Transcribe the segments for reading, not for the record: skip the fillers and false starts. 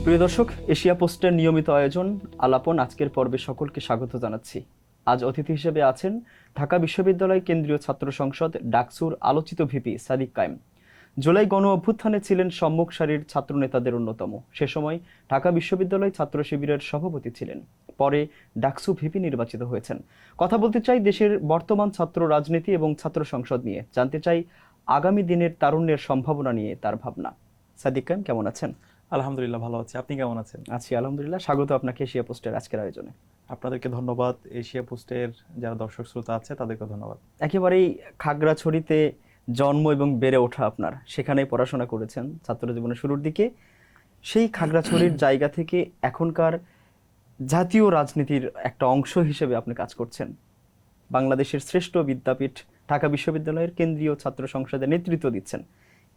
প্রিয় দর্শক, এশিয়া পোস্টের নিয়মিত আয়োজন আলাপন আজকের পর্বে সকলকে স্বাগত জানাচ্ছি। আজ অতিথি হিসেবে আছেন ঢাকা বিশ্ববিদ্যালয় কেন্দ্রীয় ছাত্র সংসদ ডাকসুর আলোচিত ভিপি সাদিক কায়েম। জুলাই গণ অভ্যুত্থানে ছিলেন সম্মুখ সারির ছাত্র নেতাদের অন্যতম। সে সময় ঢাকা বিশ্ববিদ্যালয় ছাত্র শিবিরের সভাপতি ছিলেন। পরে ডাকসু ভিপি নির্বাচিত হয়েছেন। কথা বলতে চাই দেশের বর্তমান ছাত্র রাজনীতি এবং ছাত্র সংসদ নিয়ে। জানতে চাই আগামী দিনের তারুণ্যের সম্ভাবনা নিয়ে তার ভাবনা। সাদিক কায়েম, কেমন আছেন? আলহামদুলিল্লাহ, ভালো আছি। আপনি কেমন আছেন? আছি আলহামদুলিল্লাহ। স্বাগত আপনাকে এশিয়া পোস্টের আজকের আয়োজনে। আপনাদেরকে ধন্যবাদ। এশিয়া পোস্টের যারা দর্শক শ্রোতা আছে তাদেরকে ধন্যবাদ। একেবারেই খাগড়াছড়িতে জন্ম এবং বেড়ে ওঠা আপনার, সেখানেই পড়াশোনা করেছেন ছাত্র জীবনের শুরুর দিকে। সেই খাগড়াছড়ির জায়গা থেকে এখনকার জাতীয় রাজনীতির একটা অংশ হিসেবে আপনি কাজ করছেন। বাংলাদেশের শ্রেষ্ঠ বিদ্যাপীঠ ঢাকা বিশ্ববিদ্যালয়ের কেন্দ্রীয় ছাত্র সংসদের নেতৃত্ব দিচ্ছেন।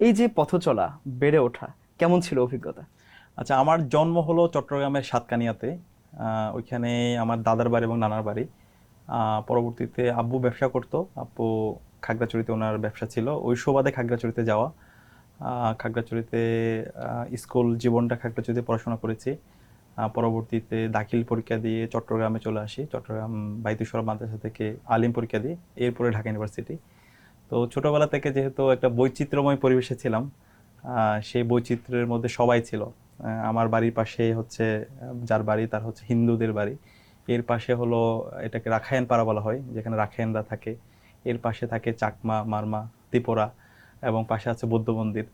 এই যে পথ চলা, বেড়ে ওঠা, কেমন ছিল অভিজ্ঞতা? আচ্ছা, আমার জন্ম হলো চট্টগ্রামের সাতকানিয়াতে। ওইখানে আমার দাদার বাড়ি এবং নানার বাড়ি। পরবর্তীতে আব্বু ব্যবসা করতো। আব্বু খাগড়াছড়িতে ওনার ব্যবসা ছিল, ওই সুবাদে খাগড়াছড়িতে যাওয়া। খাগড়াছড়িতে স্কুল জীবনটা খাগড়াছড়িতে পড়াশোনা করেছি। পরবর্তীতে দাখিল পরীক্ষা দিয়ে চট্টগ্রামে চলে আসি। চট্টগ্রাম বাইতুসরা মাদ্রাসা থেকে আলিম পরীক্ষা দিই, এরপরে ঢাকা ইউনিভার্সিটি। তো ছোটোবেলা থেকে যেহেতু একটা বৈচিত্র্যময় পরিবেশে ছিলাম, সেই বৈচিত্র্যের মধ্যে সবাই ছিল। আমার বাড়ির পাশে হচ্ছে যার বাড়ি তার হচ্ছে হিন্দুদের বাড়ি, এর পাশে হলো এটাকে রাখাইন পাড়া বলা হয়, যেখানে রাখাইনরা থাকে। এর পাশে থাকে চাকমা, মারমা, ত্রিপুরা, এবং পাশে আছে বৌদ্ধ মন্দির।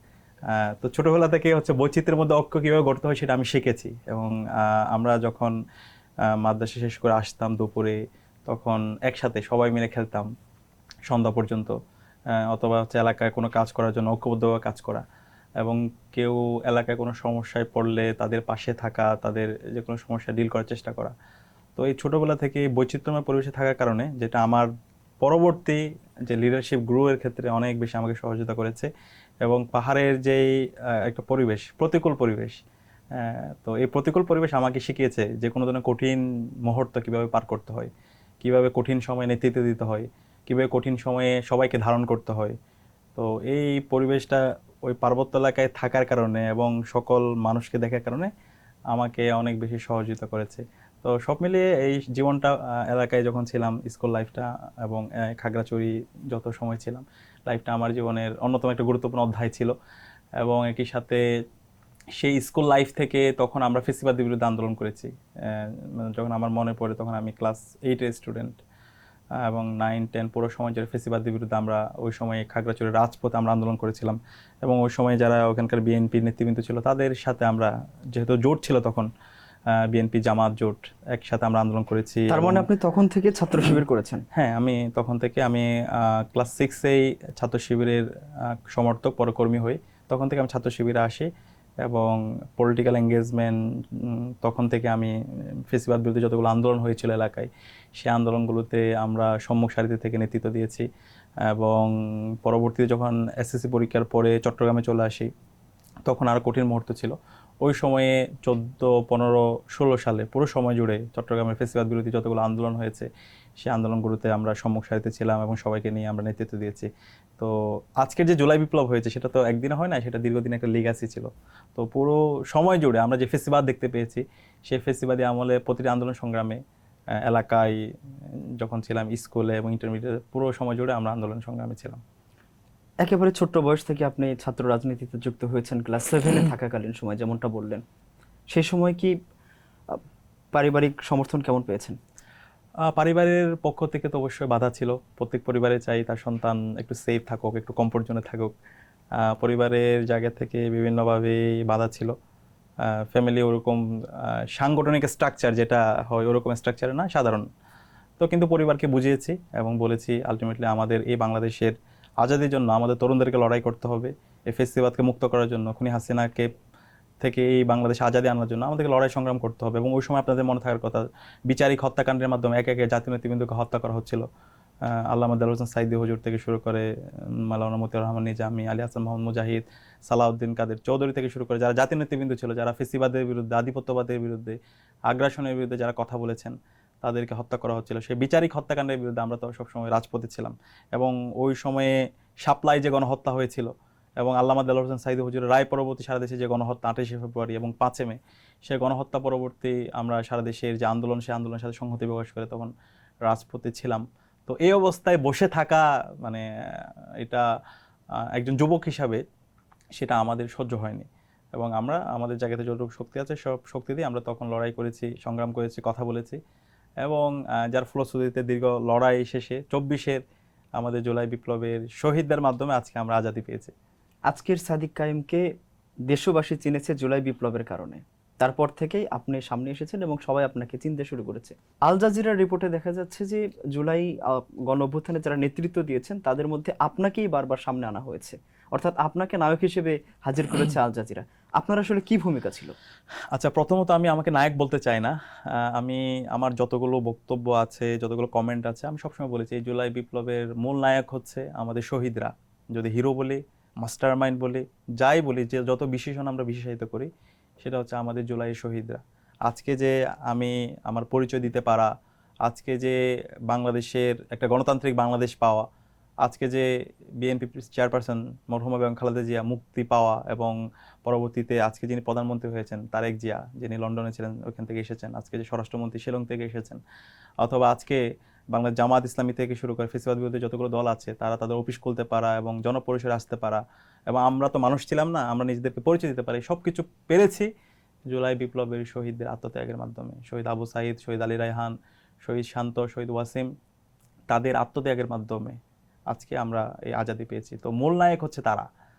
তো ছোটোবেলা থেকে হচ্ছে বৈচিত্র্যের মধ্যে ঐক্য কীভাবে গড়তে হয় সেটা আমি শিখেছি। এবং আমরা যখন মাদ্রাসা শেষ করে আসতাম দুপুরে, তখন একসাথে সবাই মিলে খেলতাম সন্ধ্যা পর্যন্ত। অথবা হচ্ছে এলাকায় কোনো কাজ করার জন্য ঐক্যবদ্ধভাবে কাজ করা, এবং কেউ এলাকায় কোনো সমস্যায় পড়লে তাদের পাশে থাকা, তাদের যে কোনো সমস্যা ডিল করার চেষ্টা করা। তো এই ছোটোবেলা থেকে বৈচিত্র্যময় পরিবেশে থাকার কারণে, যেটা আমার পরবর্তী যে লিডারশিপ গ্রোয়ের ক্ষেত্রে অনেক বেশি আমাকে সহযোগিতা করেছে। এবং পাহাড়ের যেই একটা পরিবেশ, প্রতিকূল পরিবেশ, তো এই প্রতিকূল পরিবেশ আমাকে শিখিয়েছে যে কোনো ধরনের কঠিন মুহূর্ত কীভাবে পার করতে হয়, কীভাবে কঠিন সময়ে নেতৃত্ব দিতে হয়, কীভাবে কঠিন সময়ে সবাইকে ধারণ করতে হয়। তো এই পরিবেশটা ওই পার্বত্য এলাকায় থাকার কারণে এবং সকল মানুষকে দেখার কারণে আমাকে অনেক বেশি সহযোগিতা করেছে। তো সব মিলিয়ে এই জীবনটা, এলাকায় যখন ছিলাম, স্কুল লাইফটা এবং খাগড়াছড়ি যত সময় ছিলাম, লাইফটা আমার জীবনের অন্যতম একটা গুরুত্বপূর্ণ অধ্যায় ছিল। এবং একই সাথে সেই স্কুল লাইফ থেকে তখন আমরা ফেসিবাদের বিরুদ্ধে আন্দোলন করেছি। যখন আমার মনে পড়ে, তখন আমি ক্লাস 8-এর স্টুডেন্ট, এবং 9-10 পুরো সময় যারা ফেসিবাদের বিরুদ্ধে আমরা ওই সময় খাগড়াছড়ির রাজপথে আমরা আন্দোলন করেছিলাম। এবং ওই সময় যারা ওখানকার বিএনপি নেতৃবৃন্দ ছিল, তাদের সাথে আমরা, যেহেতু জোট ছিল তখন, বিএনপি জামাত জোট, একসাথে আমরা আন্দোলন করেছি। তার মানে আপনি তখন থেকে ছাত্র শিবির করেছেন? হ্যাঁ, আমি তখন থেকে, আমি ক্লাস 6-এই ছাত্র শিবিরের সমর্থক, পরে কর্মী হই। তখন থেকে আমি ছাত্র শিবিরে আসি এবং পলিটিক্যাল এঙ্গেজমেন্ট, তখন থেকে আমি ফেসিবাদ বিরুদ্ধে যতগুলো আন্দোলন হয়েছিল এলাকায়, সেই আন্দোলনগুলোতে আমরা সম্মুখ সারিতে থেকে নেতৃত্ব দিয়েছি। এবং পরবর্তীতে যখন এসএসসি পরীক্ষার পরে চট্টগ্রামে চলে আসি, তখন আরও কঠিন মুহূর্ত ছিল। ওই সময়ে 14, 15, 16 সালে পুরো সময় জুড়ে চট্টগ্রামের ফেসিবাদ বিরোধী যতগুলো আন্দোলন হয়েছে, সেই আন্দোলনগুলোতে আমরা সম্মুখ সারিতে ছিলাম এবং সবাইকে নিয়ে আমরা নেতৃত্ব দিয়েছি। তো আজকের যে জুলাই বিপ্লব হয়েছে, সেটা তো একদিনে হয় না, সেটা দীর্ঘদিন একটা লিগ্যাসি ছিল। তো পুরো সময় জুড়ে আমরা যে ফেসিবাদ দেখতে পেয়েছি, সেই ফেসিবাদী আমলে প্রতিটি আন্দোলন সংগ্রামে, এলাকায় যখন ছিলাম, স্কুলে এবং ইন্টারমিডিয়েটে, পুরো সময় জুড়ে আমরা আন্দোলন সংগ্রামে ছিলাম। একেবারে ছোট্ট বয়স থেকে আপনি ছাত্র রাজনীতিতে যুক্ত হয়েছেন ক্লাস 7-এ থাকাকালীন সময়, যেমনটা বললেন। সেই সময় কি পারিবারিক সমর্থন কেমন পেয়েছেন? পরিবারের পক্ষ থেকে তো অবশ্যই বাধা ছিল। প্রত্যেক পরিবারে চাই তার সন্তান একটু সেফ থাকুক, একটু কমফোর্ট জোনে থাকুক। পরিবারের জায়গা থেকে বিভিন্নভাবে বাধা ছিল। ফ্যামিলি ওরকম সাংগঠনিক স্ট্রাকচার যেটা হয়, ওরকম স্ট্রাকচারে না, সাধারণ। তো কিন্তু পরিবারকে বুঝিয়েছি এবং বলেছি আলটিমেটলি আমাদের এই বাংলাদেশের আজাদির জন্য আমাদের তরুণদেরকে লড়াই করতে হবে। এই ফেসিবাদকে মুক্ত করার জন্য, খুনি হাসিনাকে থেকে এই বাংলাদেশে আজাদি আনার জন্য আমাদেরকে লড়াই সংগ্রাম করতে হবে। এবং ওই সময় আপনাদের মনে থাকার কথা, বিচারিক হত্যাকাণ্ডের মাধ্যমে একে একে জাতীয় নেতৃবৃন্দকে হত্যা করা হচ্ছিল। আল্লামা দেলোয়ার হোসেন সাইদি হুজুর থেকে শুরু করে মাওলানা মতিউর রহমান নিজামী, আলী হাসান মোহাম্মদ মুজাহিদ, সালাউদ্দিন কাদের চৌধুরী থেকে শুরু করে যারা জাতীয় নেতৃবৃন্দ ছিল, যারা ফেসিবাদের বিরুদ্ধে, আধিপত্যবাদের বিরুদ্ধে, আগ্রাসনের বিরুদ্ধে যারা কথা বলেছেন, তাদেরকে হত্যা করা হচ্ছিল। সেই বিচারিক হত্যাকাণ্ডের বিরুদ্ধে আমরা তো সবসময় রাজপথে ছিলাম। এবং ওই সময়ে শাপলায় যে গণহত্যা হয়েছিল, এবং আল্লামা দেলোয়ার হোসেন সাঈদী হুজুরের রায় পরবর্তী সারা দেশে যে গণহত্যা 28শে ফেব্রুয়ারি এবং 5 মে, সেই গণহত্যা পরবর্তী আমরা সারা দেশের যে আন্দোলন, সেই আন্দোলনের সাথে সংহতি প্রকাশ করে তখন রাজপথে ছিলাম। তো এই অবস্থায় বসে থাকা মানে এটা একজন যুবক হিসাবে সেটা আমাদের সহ্য হয়নি, এবং আমরা আমাদের জায়গাতে যতটুকু শক্তি আছে সব শক্তি দিয়ে আমরা তখন লড়াই করেছি, সংগ্রাম করেছি, কথা বলেছি, এবং যার ফলশ্রুতিতে দীর্ঘ লড়াই শেষে 24-এর আমাদের জুলাই বিপ্লবের শহীদদের মাধ্যমে আজকে আমরা আজাদি পেয়েছি। আজকের সাদিক কায়েমকে দেশবাসী চিনেছে জুলাই বিপ্লবের কারণে, তারপর থেকেই আপনি সামনে এসেছেন এবং সবাই আপনাকে চিনতে শুরু করেছে। আল জাজিরার রিপোর্টে দেখা যাচ্ছে যে জুলাই গণ অভ্যুত্থানে যারা নেতৃত্ব দিয়েছেন তাদের মধ্যে আপনাকেই বারবার সামনে আনা হয়েছে, অর্থাৎ আপনাকে নায়ক হিসেবে হাজির করেছে আল জাজিরা। আপনার আসলে কি ভূমিকা ছিল? আচ্ছা, প্রথমত আমি আমাকে নায়ক বলতে চাই না। আমি আমার যতগুলো বক্তব্য আছে, যতগুলো কমেন্ট আছে, আমি সবসময় বলেছি এই জুলাই বিপ্লবের মূল নায়ক হচ্ছে আমাদের শহীদরা। যদি হিরো বলি, মাস্টার মাইন্ড বলি, যাই বলি, যে যত বিশেষণ আমরা বিশেষায়িত করি, সেটা হচ্ছে আমাদের জুলাইয়ের শহীদরা। আজকে যে আমি আমার পরিচয় দিতে পারা, আজকে যে বাংলাদেশের একটা গণতান্ত্রিক বাংলাদেশ পাওয়া, আজকে যে বিএনপি চেয়ারপারসন মরহুমা বেগম খালেদা জিয়া মুক্তি পাওয়া, এবং পরবর্তীতে আজকে যিনি প্রধানমন্ত্রী হয়েছেন তারেক জিয়া, যিনি লন্ডনে ছিলেন ওইখান থেকে এসেছেন, আজকে যে স্বরাষ্ট্রমন্ত্রী শিলং থেকে এসেছেন, অথবা আজকে বাংলাদেশ জামাত ইসলামী থেকে শুরু করে ফেসিবাদ বিরোধী যতগুলো দল আছে তারা তাদের অফিস খুলতে পারা এবং জনপরিসরে আসতে পারা, এবং আমরা তো মানুষ ছিলাম না, আমরা নিজেদেরকে পরিচয় দিতে পারি, সব কিছু পেরেছি জুলাই বিপ্লবের শহীদদের আত্মত্যাগের মাধ্যমে। শহীদ আবু সাঈদ, শহীদ আলী রায়হান, শহীদ শান্ত, শহীদ ওয়াসিম, তাদের আত্মত্যাগের মাধ্যমে আজকে আমরা এই আজাদি পেয়েছি। তো মূল নায়ক হচ্ছে তারা।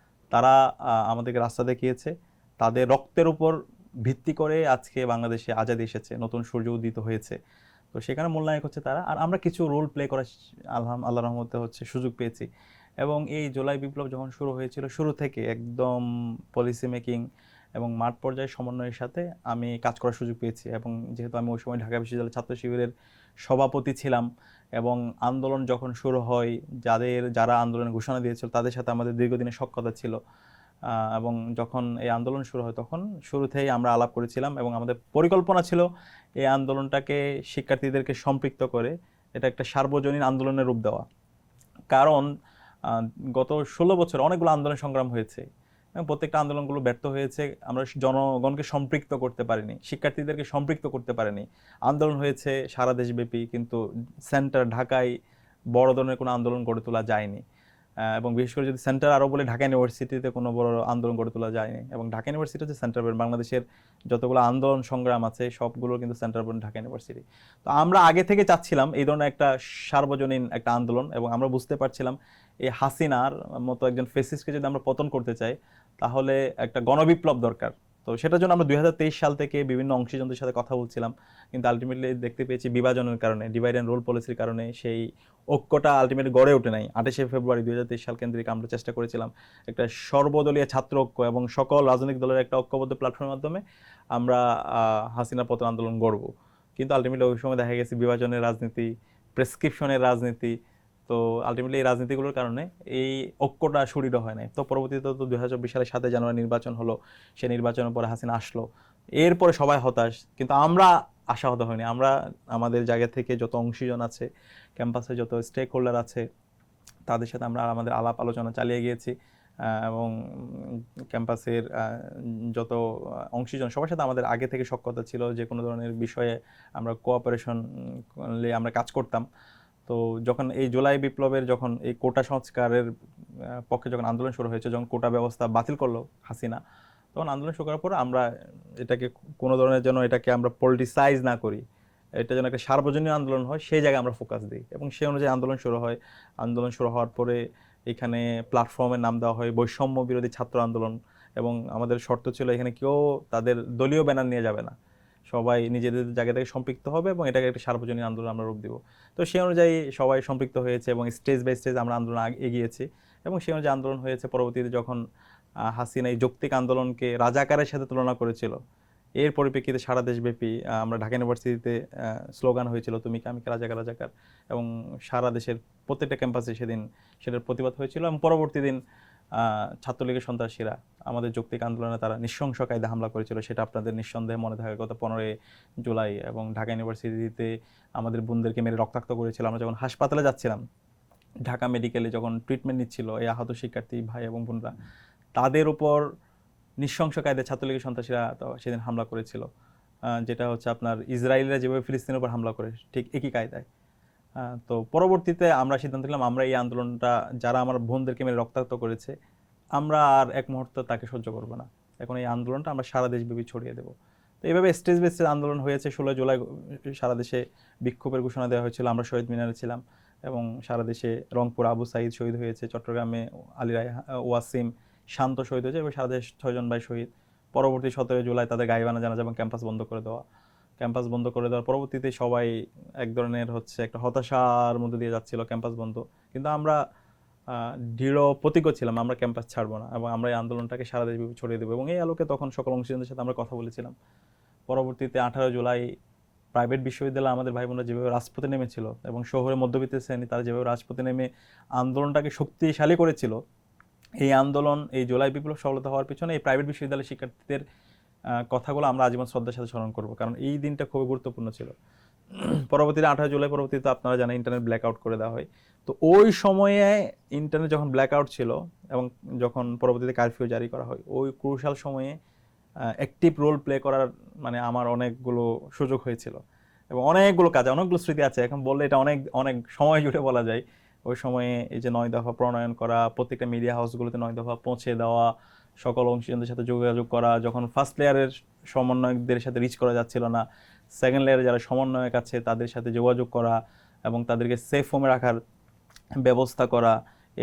তারা আমাদেরকে রাস্তা দেখিয়েছে, তাদের রক্তের উপর ভিত্তি করে আজকে বাংলাদেশে আজাদি এসেছে, নতুন সূর্য উদিত হয়েছে। তো সেখানে মূল নায়ক হচ্ছে তারা, আর আমরা কিছু রোল প্লে করার আল্লাহ রহমতে হচ্ছে সুযোগ পেয়েছি। এবং এই জুলাই বিপ্লব যখন শুরু হয়েছিল, শুরু থেকে একদম পলিসি মেকিং এবং মাঠ পর্যায়ে সমন্বয়ের সাথে আমি কাজ করার সুযোগ পেয়েছি। এবং যেহেতু আমি ওই সময় ঢাকা বিশ্ববিদ্যালয় ছাত্র শিবিরের সভাপতি ছিলাম, এবং আন্দোলন যখন শুরু হয়, যারা আন্দোলনের ঘোষণা দিয়েছিল তাদের সাথে আমাদের দীর্ঘদিনের সখ্যতা ছিল, এবং যখন এই আন্দোলন শুরু হয় তখন শুরুতেই আমরা আলাপ করেছিলাম, এবং আমাদের পরিকল্পনা ছিল এই আন্দোলনটাকে শিক্ষার্থীদেরকে সম্পৃক্ত করে এটা একটা সার্বজনীন আন্দোলনের রূপ দেওয়া। কারণ গত 16 বছর অনেকগুলো আন্দোলন সংগ্রাম হয়েছে এবং প্রত্যেকটা আন্দোলনগুলো ব্যর্থ হয়েছে। আমরা জনগণকে সম্পৃক্ত করতে পারিনি, শিক্ষার্থীদেরকে সম্পৃক্ত করতে পারিনি। আন্দোলন হয়েছে সারা দেশব্যাপী, কিন্তু সেন্টার ঢাকায় বড় ধরনের কোনো আন্দোলন গড়ে তোলা যায়নি। এবং বিশেষ করে যদি সেন্টার আরও বলে, ঢাকা ইউনিভার্সিটিতে কোনো বড় আন্দোলন গড়ে তোলা যায়নি, এবং ঢাকা ইউনিভার্সিটি হচ্ছে সেন্টার পয়েন্ট। বাংলাদেশের যতগুলো আন্দোলন সংগ্রাম আছে সবগুলোর কিন্তু সেন্টার পয়েন্ট ঢাকা ইউনিভার্সিটি। তো আমরা আগে থেকে চাচ্ছিলাম এই ধরনের একটা সার্বজনীন একটা আন্দোলন, এবং আমরা বুঝতে পারছিলাম এই হাসিনার মতো একজন ফেসিস্টকে যদি আমরা পতন করতে চাই তাহলে একটা গণবিপ্লব দরকার। তো সেটার জন্য আমরা 2023 সাল থেকে বিভিন্ন অংশীজনদের সাথে কথা বলছিলাম, কিন্তু আলটিমেটলি দেখতে পেয়েছি বিভাজনের কারণে, ডিভাইড অ্যান্ড রোল পলিসির কারণে সেই ঐক্যটা আলটিমেটলি গড়ে ওঠে নাই। 28শে ফেব্রুয়ারি 2023 সাল কেন্দ্রিক আমরা চেষ্টা করেছিলাম একটা সর্বদলীয় ছাত্র ঐক্য এবং সকল রাজনৈতিক দলের একটা ঐক্যবদ্ধ প্ল্যাটফর্মের মাধ্যমে আমরা হাসিনা পতন আন্দোলন গড়ব। কিন্তু আলটিমেটলি ওই সময় দেখা গেছে বিভাজনের রাজনীতি, প্রেসক্রিপশনের রাজনীতি। তো আলটিমেটলি এই রাজনীতিগুলোর কারণে এই ঐক্যটা সুদৃঢ় হয় নাই। তো পরবর্তীতে তো 2024 সালে 7 জানুয়ারি নির্বাচন হলো, সেই নির্বাচনের পরে হাসিনা আসলো, এরপরে সবাই হতাশ, কিন্তু আমরা আশাহত হয়নি। আমরা আমাদের জায়গা থেকে যত অংশীজন আছে, ক্যাম্পাসে যত স্টেক হোল্ডার আছে, তাদের সাথে আমরা আমাদের আলাপ আলোচনা চালিয়ে গিয়েছি, এবং ক্যাম্পাসের যত অংশীজন সবার সাথে আমাদের আগে থেকে সখ্যতা ছিল। যে কোনো ধরনের বিষয়ে আমরা কোঅপারেশন আমরা কাজ করতাম। তো যখন এই জুলাই বিপ্লবের যখন এই কোটা সংস্কারের পক্ষে যখন আন্দোলন শুরু হয়েছে, যখন কোটা ব্যবস্থা বাতিল করলো হাসিনা, তখন আন্দোলন শুরু করার পর আমরা এটাকে কোনো ধরনের যেন এটাকে আমরা পলিটিসাইজ না করি, এটা যেন একটা সার্বজনীন আন্দোলন হয়, সেই জায়গায় আমরা ফোকাস দিই, এবং সেই অনুযায়ী আন্দোলন শুরু হয়। আন্দোলন শুরু হওয়ার পরে এখানে প্ল্যাটফর্মের নাম দেওয়া হয় বৈষম্য বিরোধী ছাত্র আন্দোলন, এবং আমাদের শর্ত ছিল এখানে কেউ তাদের দলীয় ব্যানার নিয়ে যাবে না, সবাই নিজেদের জায়গা থেকে সম্পৃক্ত হবে এবং এটাকে একটা সার্বজনীন আন্দোলন আমরা রূপ দিব। তো সেই অনুযায়ী সবাই সম্পৃক্ত হয়েছে এবং স্টেজ বাই স্টেজ আমরা আন্দোলন এগিয়েছি, এবং সেই অনুযায়ী আন্দোলন হয়েছে। পরবর্তীতে যখন হাসিনা এই যৌক্তিক আন্দোলনকে রাজাকারের সাথে তুলনা করেছিল, এর পরিপ্রেক্ষিতে সারা দেশব্যাপী আমরা ঢাকা ইউনিভার্সিটিতে স্লোগান হয়েছিল তুমি কি আমি কি রাজাকার রাজাকার, এবং সারা দেশের প্রত্যেকটা ক্যাম্পাসে সেদিন সেটার প্রতিবাদ হয়েছিল। এবং পরবর্তী দিন ছাত্রলীগের সন্ত্রাসীরা আমাদের যৌক্তিক আন্দোলনে তারা নৃশংস কায়দা হামলা করেছিল, সেটা আপনাদের নিঃসন্দেহে মনে থাকার কথা। 15 জুলাই এবং ঢাকা ইউনিভার্সিটিতে আমাদের বোনদেরকে মেরে রক্তাক্ত করেছিল। আমরা যখন হাসপাতালে যাচ্ছিলাম, ঢাকা মেডিকেলে যখন ট্রিটমেন্ট নিচ্ছিল এই আহত শিক্ষার্থী ভাই এবং বোনরা, তাদের উপর নৃশংস কায়দায় ছাত্রলীগের সন্ত্রাসীরা তো সেদিন হামলা করেছিল, যেটা হচ্ছে আপনার ইসরায়েলরা যেভাবে ফিলিস্তিনের উপর হামলা করে ঠিক একই কায়দায়। তো পরবর্তীতে আমরা সিদ্ধান্ত নিলাম আমরা এই আন্দোলনটা, যারা আমার বোনদেরকে মেরে রক্তাক্ত করেছে, আমরা আর এক মুহূর্ত তাকে সহ্য করবো না। এখন এই আন্দোলনটা আমরা সারা দেশব্যাপী ছড়িয়ে দেবো। তো এইভাবে স্টেজ বেসড আন্দোলন হয়েছে। 16 জুলাই সারা দেশে বিক্ষোভের ঘোষণা দেওয়া হয়েছিল, আমরা শহীদ মিনারে ছিলাম, এবং সারা দেশে রংপুর আবু সাঈদ শহীদ হয়েছে, চট্টগ্রামে আলী রায় ওয়াসিম শান্ত শহীদ হয়েছে, এবং সারা দেশ 6 জন ভাই শহীদ। পরবর্তী 17 জুলাই তাদের গাইবানা জানাজা এবং ক্যাম্পাস বন্ধ করে দেওয়া। ক্যাম্পাস বন্ধ করে দেওয়ার পরবর্তীতে সবাই এক ধরনের হচ্ছে একটা হতাশার মধ্যে দিয়ে যাচ্ছিল, ক্যাম্পাস বন্ধ। কিন্তু আমরা দৃঢ় প্রতিজ্ঞ ছিলাম আমরা ক্যাম্পাস ছাড়বো না, এবং আমরা এই আন্দোলনটাকে সারা দেশব্যাপী ছড়িয়ে দেবো। এবং এই আলোকে তখন সকল অংশীদারদের সাথে আমরা কথা বলেছিলাম। পরবর্তীতে 18 জুলাই প্রাইভেট বিশ্ববিদ্যালয় আমাদের ভাই বোনরা যেভাবে রাজপথে নেমেছিল, এবং শহরে মধ্যবিত্ত শ্রেণী তারা যেভাবে রাজপথে নেমে আন্দোলনটাকে শক্তিশালী করেছিল, এই আন্দোলন, এই জুলাই বিপ্লব সফলতা হওয়ার পিছনে এই প্রাইভেট বিশ্ববিদ্যালয়ের শিক্ষার্থীদের কথাগুলো আমরা আজীবন শ্রদ্ধার সাথে স্মরণ করবো, কারণ এই দিনটা খুবই গুরুত্বপূর্ণ ছিল। পরবর্তীতে 18 জুলাই পরবর্তীতে আপনারা জানেন ইন্টারনেট ব্ল্যাক আউট করে দেওয়া হয়। তো ওই সময়ে ইন্টারনেট যখন ব্ল্যাক আউট ছিল এবং যখন পরবর্তীতে কারফিউ জারি করা হয়, ওই ক্রুশাল সময়ে অ্যাক্টিভ রোল প্লে করার মানে আমার অনেকগুলো সুযোগ হয়েছিল, এবং অনেকগুলো কাজ, অনেকগুলো স্মৃতি আছে। এখন বললে এটা অনেক অনেক সময় জুড়ে বলা যায়। ওই সময়ে এই যে 9 দফা প্রণয়ন করা, প্রত্যেকটা মিডিয়া হাউসগুলোতে 9 দফা পৌঁছে দেওয়া, সকল অংশীদারদের সাথে যোগাযোগ করা, যখন ফার্স্ট লেয়ারের সমন্বয়কদের সাথে রিচ করা যাচ্ছিল না, সেকেন্ড লেয়ারে যারা সমন্বয়ক আছে তাদের সাথে যোগাযোগ করা এবং তাদেরকে সেফ হোমে রাখার ব্যবস্থা করা,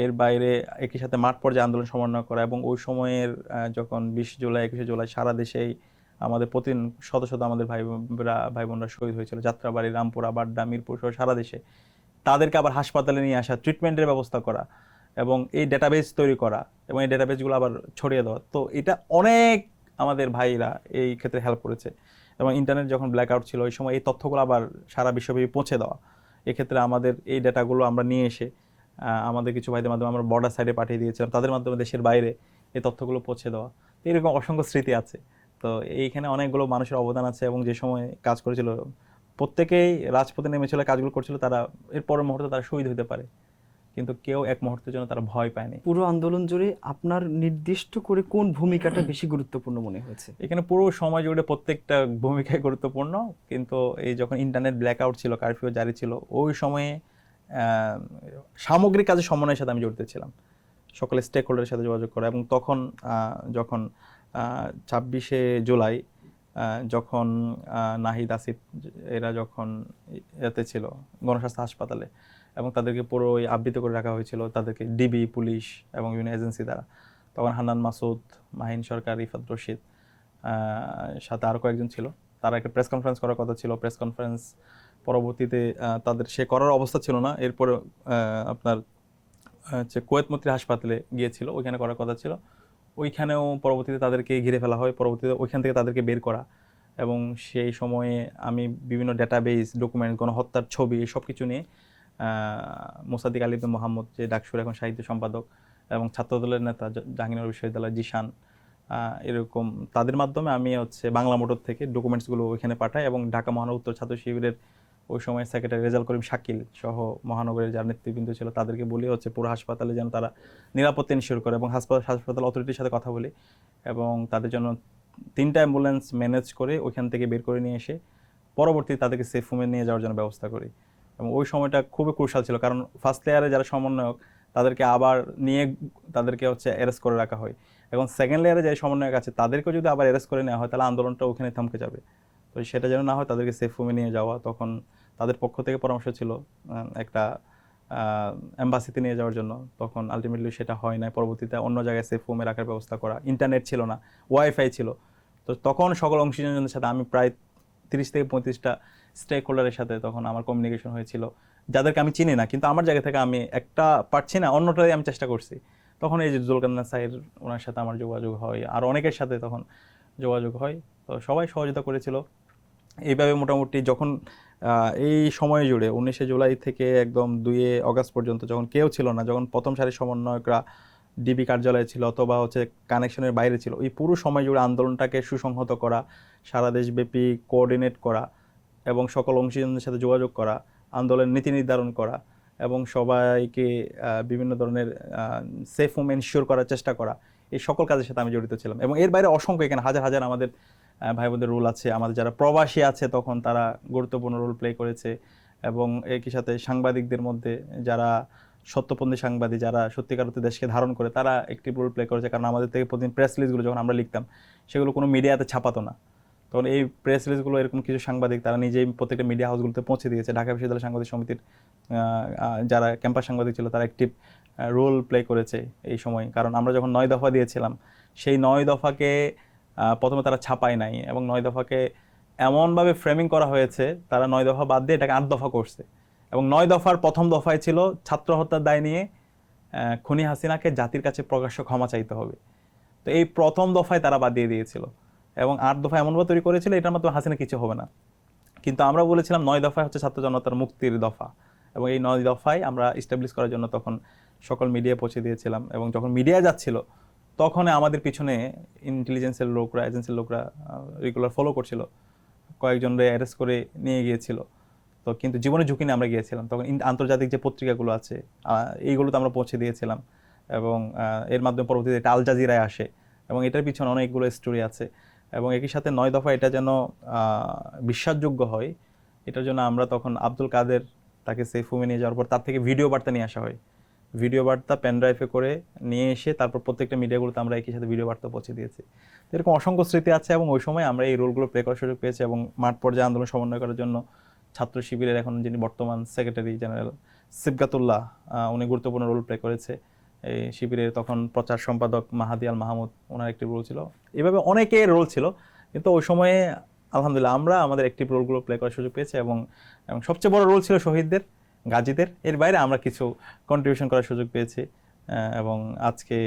এর বাইরে একই সাথে মাঠ পর্যায়ে আন্দোলন সমন্বয় করা। এবং ওই সময়ের যখন 20 জুলাই 21 জুলাই সারা দেশেই আমাদের প্রতিদিন শত শত আমাদের ভাই বোনরা শহীদ হয়েছিল, যাত্রাবাড়ি, রামপুরা, বাড্ডা, মিরপুর সহ সারা দেশে, তাদেরকে আবার হাসপাতালে নিয়ে আসা, ট্রিটমেন্টের ব্যবস্থা করা, এবং এই ডেটাবেস তৈরি করা, এবং এই ডেটাবেসগুলো আবার ছড়িয়ে দেওয়া। তো এটা অনেক আমাদের ভাইরা এই ক্ষেত্রে হেল্প করেছে। এবং ইন্টারনেট যখন ব্ল্যাক আউট ছিল ওই সময় এই তথ্যগুলো আবার সারা বিশ্বব্যাপী পৌঁছে দেওয়া, এক্ষেত্রে আমাদের এই ডেটাগুলো আমরা নিয়ে এসে আমাদের কিছু ভাইদের মাধ্যমে আমরা বর্ডার সাইডে পাঠিয়ে দিয়েছিলাম, তাদের মাধ্যমে দেশের বাইরে এই তথ্যগুলো পৌঁছে দেওয়া। তো এরকম অসংখ্য স্মৃতি আছে। তো এইখানে অনেকগুলো মানুষের অবদান আছে, এবং যে সময় কাজ করেছিল প্রত্যেকেই রাজপথে নেমেছিল, কাজগুলো করছিল, তারা এর পরের মুহূর্তে তারা শহীদ হতে পারে, কিন্তু কেউ এক মুহূর্তের জন্য তারা ভয় পায়নি। পুরো আন্দোলন জুড়ে আপনার নির্দিষ্ট করে কোন ভূমিকাটা বেশি গুরুত্বপূর্ণ মনে হয়েছে? এখানে পুরো সময় জুড়ে প্রত্যেকটা ভূমিকায় গুরুত্বপূর্ণ, কিন্তু এই যখন ইন্টারনেট ব্ল্যাক আউট ছিল, কারফিউ জারি ছিল, ওই সময়ে সামগ্রিক কাজের সমন্বয়ের সাথে আমি জড়িত ছিলাম, সকল স্টেক হোল্ডারের সাথে যোগাযোগ করা। এবং তখন যখন 26শে জুলাই যখন নাহিদ, আসিফ এরা যখন এতে ছিল গণস্বাস্থ্য হাসপাতালে, এবং তাদেরকে পুরো ওই আবৃত করে রাখা হয়েছিল, তাদেরকে ডিবি, পুলিশ এবং বিভিন্ন এজেন্সি দ্বারা, তখন হান্নান মাসুদ, মাহিন সরকার, রিফাত রশিদ, সাথে আরও কয়েকজন ছিল, তারা একটা প্রেস কনফারেন্স করার কথা ছিল। প্রেস কনফারেন্স পরবর্তীতে তাদের সে করার অবস্থা ছিল না, এরপরে আপনার হচ্ছে কুয়েত মৈত্রী হাসপাতালে গিয়েছিল, ওইখানে করার কথা ছিল। ওইখানেও পরবর্তীতে তাদেরকে ঘিরে ফেলা হয়, পরবর্তীতে ওইখান থেকে তাদেরকে বের করা। এবং সেই সময়ে আমি বিভিন্ন ডেটাবেস, ডকুমেন্ট, গণহত্যার ছবি, সব কিছু নিয়ে মোসাদ্দিক আলী ইবনে মোহাম্মদ, যে ডাকসুর এখন সাহিত্য সম্পাদক, এবং ছাত্রদলের নেতা জাহাঙ্গীরনগর বিশ্ববিদ্যালয় জিশান, এরকম তাদের মাধ্যমে আমি হচ্ছে বাংলা মোটর থেকে ডকুমেন্টসগুলো ওইখানে পাঠাই, এবং ঢাকা মহানগর উত্তর ছাত্র শিবিরের ওই সময় সেক্রেটারি রেজাল করিম শাকিল সহ মহানগরের যারা নেতৃবৃন্দ ছিল তাদেরকে বলি হচ্ছে পুরো হাসপাতালে যেন তারা নিরাপত্তা এনশিওর করে, এবং হাসপাতাল অথরিটির সাথে কথা বলি, এবং তাদের জন্য 3টা অ্যাম্বুলেন্স ম্যানেজ করে ওইখান থেকে বের করে নিয়ে এসে পরবর্তীতে তাদেরকে সেফ হোমে নিয়ে যাওয়ার জন্য ব্যবস্থা করি। এবং ওই সময়টা খুবই ক্রুশাল ছিল, কারণ ফার্স্ট লেয়ারে যারা সমন্বয়ক তাদেরকে আবার নিয়ে তাদেরকে হচ্ছে অ্যারেস্ট করে রাখা হয়, এবং সেকেন্ড লেয়ারে যে সমন্বয়ক আছে তাদেরকেও যদি আবার অ্যারেস্ট করে নেওয়া হয় তাহলে আন্দোলনটা ওখানে থমকে যাবে। তো সেটা যেন না হয়, তাদেরকে সেফ হোমে নিয়ে যাওয়া। তখন তাদের পক্ষ থেকে পরামর্শ ছিল একটা এম্বাসিতে নিয়ে যাওয়ার জন্য, তখন আলটিমেটলি সেটা হয় না। পরবর্তীতে অন্য জায়গায় সেফ হোমে রাখার ব্যবস্থা করা, ইন্টারনেট ছিল না, ওয়াইফাই ছিল। তো তখন সকল অংশীদারদের সাথে আমি প্রায় 30 থেকে 35টা স্টেক হোল্ডারের সাথে তখন আমার কমিউনিকেশন হয়েছিল, যাদেরকে আমি চিনি না, কিন্তু আমার জায়গা থেকে আমি একটা পারছি না, অন্যটাই আমি চেষ্টা করছি। তখন এই যে জুলকান্নার সাহেব, ওনার সাথে আমার যোগাযোগ হয়, আর অনেকের সাথে তখন যোগাযোগ হয়। তো সবাই সহযোগিতা করেছিল। এইভাবে মোটামুটি যখন এই সময় জুড়ে 19শে জুলাই থেকে একদম 2 অগাস্ট পর্যন্ত যখন কেউ ছিল না, যখন প্রথম সারির সমন্বয়করা ডিবি কার্যালয়ে ছিল অথবা হচ্ছে কানেকশনের বাইরে ছিল, এই পুরো সময় জুড়ে আন্দোলনটাকে সুসংহত করা, সারা দেশব্যাপী কোঅর্ডিনেট করা, এবং সকল অংশীদারদের সাথে যোগাযোগ করা, আন্দোলনের নীতি নির্ধারণ করা, এবং সবাইকে বিভিন্ন ধরনের সেফ হোম এনশিওর করার চেষ্টা করা, এই সকল কাজের সাথে আমি জড়িত ছিলাম। এবং এর বাইরে অসংখ্য এখানে হাজার হাজার আমাদের ভাই বোনদের রোল আছে, আমাদের যারা প্রবাসী আছে তখন তারা গুরুত্বপূর্ণ রোল প্লে করেছে। এবং একই সাথে সাংবাদিকদের মধ্যে যারা সত্যপন্থী সাংবাদিক, যারা সত্যিকার অর্থে দেশকে ধারণ করে, তারা একটি রোল প্লে করেছে। কারণ আমাদের থেকে প্রতিদিন প্রেস রিলিজগুলো যখন আমরা লিখতাম সেগুলো কোনো মিডিয়াতে ছাপাতো না, তখন এই প্রেস রিলিজগুলো এরকম কিছু সাংবাদিক তারা নিজেই প্রত্যেকটা মিডিয়া হাউসগুলোতে পৌঁছে দিয়েছে। ঢাকা বিশ্ববিদ্যালয় সাংবাদিক সমিতির যারা ক্যাম্পাস সাংবাদিক ছিল তারা একটি রোল প্লে করেছে এই সময়। কারণ আমরা যখন 9 দফা দিয়েছিলাম সেই 9 দফাকে প্রথমে তারা ছাপায় নাই, এবং 9 দফাকে এমনভাবে ফ্রেমিং করা হয়েছে, তারা 9 দফা বাদ দিয়ে এটাকে 8 দফা করছে। এবং 9 দফার প্রথম দফায় ছিল ছাত্র হত্যার দায় নিয়ে খুনি হাসিনাকে জাতির কাছে প্রকাশ্য ক্ষমা চাইতে হবে। তো এই প্রথম দফায় তারা বাদ দিয়ে দিয়েছিল, এবং 8 দফা এমনভাবে তৈরি করেছিল এটার মাধ্যমে হাসিনা কিছু হবে না। কিন্তু আমরা বলেছিলাম 9 দফায় হচ্ছে ছাত্র জনতার মুক্তির দফা, এবং এই 9 দফায় আমরা ইস্টাবলিশ করার জন্য তখন সকল মিডিয়ায় পৌঁছে দিয়েছিলাম। এবং যখন মিডিয়া যাচ্ছিল তখন আমাদের পিছনে ইন্টেলিজেন্সের লোকরা, এজেন্সির লোকরা রেগুলার ফলো করছিল, কয়েকজনকে অ্যারেস্ট করে নিয়ে গিয়েছিল। তো কিন্তু জীবনের ঝুঁকি নিয়ে আমরা গিয়েছিলাম। তখন আন্তর্জাতিক যে পত্রিকাগুলো আছে এইগুলোতে আমরা পৌঁছে দিয়েছিলাম, এবং এর মাধ্যমে পরবর্তীতে এটা আল জাজিরায় আসে, এবং এটার পিছনে অনেকগুলো স্টোরি আছে। এবং একই সাথে 9 দফা এটা যেন বিশ্বাসযোগ্য হয়, এটার জন্য আমরা তখন আব্দুল কাদের তাকে সেফুমে নিয়ে যাওয়ার পর তার থেকে ভিডিও বার্তা নিয়ে আসা হয়। ভিডিও বার্তা পেন ড্রাইভে করে নিয়ে এসে তারপর প্রত্যেকটা মিডিয়াগুলোতে আমরা একই সাথে ভিডিও বার্তা পৌঁছে দিয়েছি। তো এরকম অসংখ্য স্মৃতি আছে, এবং ওই সময় আমরা এই রোলগুলো প্লে করার সুযোগ পেয়েছি। এবং মাঠ পর্যায়ে আন্দোলন সমন্বয় করার জন্য ছাত্র শিবিরের এখন যিনি বর্তমান সেক্রেটারি জেনারেল সিবগাতুল্লাহ, উনি গুরুত্বপূর্ণ রোল প্লে করেছে। এই শিবিরের তখন প্রচার সম্পাদক মাহাদি আল মাহমুদ, ওনার একটি রোল ছিল। এভাবে অনেকের রোল ছিল, কিন্তু ওই সময়ে আলহামদুলিল্লাহ আমরা আমাদের একটি রোলগুলো প্লে করার সুযোগ পেয়েছি। এবং সবচেয়ে বড় রোল ছিল শহীদদের, গাজীদের। এর বাইরে আমরা কিছু কন্ট্রিবিউশন করার সুযোগ পেয়েছি। এবং আজকে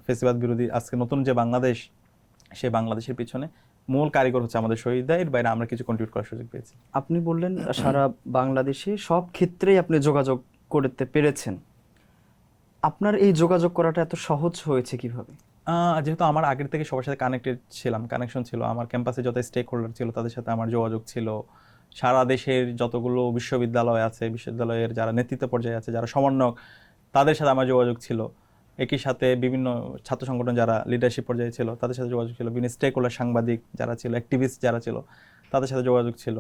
ফেসিবাদ বিরোধী আজকে নতুন যে বাংলাদেশ, সেই বাংলাদেশের পিছনে মূল কারিগর হচ্ছে আমাদের শহীদরা। এর বাইরে আমরা কিছু কন্ট্রিবিউট করার সুযোগ পেয়েছি। আপনি বললেন সারা বাংলাদেশে সব ক্ষেত্রেই আপনি যোগাযোগ করতে পেরেছেন। আপনার এই যোগাযোগ করাটা এত সহজ হয়েছে কিভাবে? যেহেতু আমার আগের থেকে সবার সাথে কানেকশন ছিল, আমার ক্যাম্পাসে যত স্টেক হোল্ডার ছিল তাদের সাথে আমার যোগাযোগ ছিল। সারা দেশের যতগুলো বিশ্ববিদ্যালয় আছে, বিশ্ববিদ্যালয়ের যারা নেতৃত্ব পর্যায়ে আছে, যারা সমন্বয়ক, তাদের সাথে আমার যোগাযোগ ছিল। একই সাথে বিভিন্ন ছাত্র সংগঠন যারা লিডারশিপ পর্যায়ে ছিল তাদের সাথে যোগাযোগ ছিল। বিভিন্ন স্টেক হোল্ডার, সাংবাদিক যারা ছিল, অ্যাক্টিভিস্ট যারা ছিল, তাদের সাথে যোগাযোগ ছিল।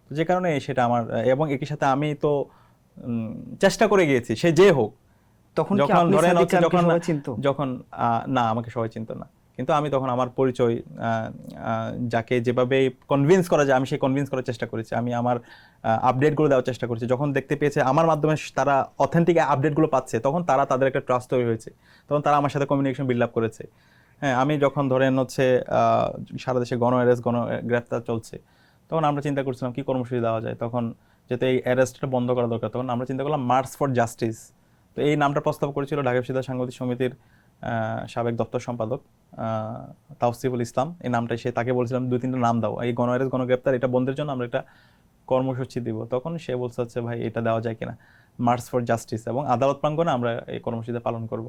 তো যে কারণে সেটা আমার, এবং একই সাথে আমি তো চেষ্টা করে গিয়েছি, সে যে হোক। তখন কি যখন আপনি ধরেন সাদিক হচ্ছে খানকে যখন সবাই চিনতো? যখন না, আমাকে সবাই চিনতো না, কিন্তু আমি তখন আমার পরিচয় যাকে যেভাবে কনভিন্স করা যায় আমি সেই কনভিন্স করার চেষ্টা করেছি। আমি আমার আপডেটগুলো দেওয়ার চেষ্টা করেছি। যখন দেখতে পেয়েছে আমার মাধ্যমে তারা অথেন্টিক আপডেটগুলো পাচ্ছে, তখন তাদের একটা ট্রাস্ট তৈরি হয়েছে, তখন তারা আমার সাথে কমিউনিকেশন বিল্ড আপ করেছে। হ্যাঁ, আমি যখন ধরেন হচ্ছে সারা দেশে গ্রেফতার চলছে, তখন আমরা চিন্তা করছিলাম কি কর্মসূচি দেওয়া যায়। তখন যেহেতু এই অ্যারেস্টটা বন্ধ করা দরকার, তখন আমরা চিন্তা করলাম মার্চ ফর জাস্টিস। তো এই নামটা প্রস্তাব করেছিল ঢাকা বিশ্ববিদ্যালয় সাংবাদিক সমিতির সাবেক দপ্তর সম্পাদক তাওসিফুল ইসলাম। এই নামটাই তাকে বলছিলাম 2-3টা নাম দাও, এই গণগ্রেপ্তার এটা বন্ধের জন্য আমরা একটা কর্মসূচি দিব। তখন সে বলছে হচ্ছে ভাই এটা দেওয়া যায় কিনা, মার্চ ফর জাস্টিস, এবং আদালত প্রাঙ্গণে আমরা এই কর্মসূচিটা পালন করব।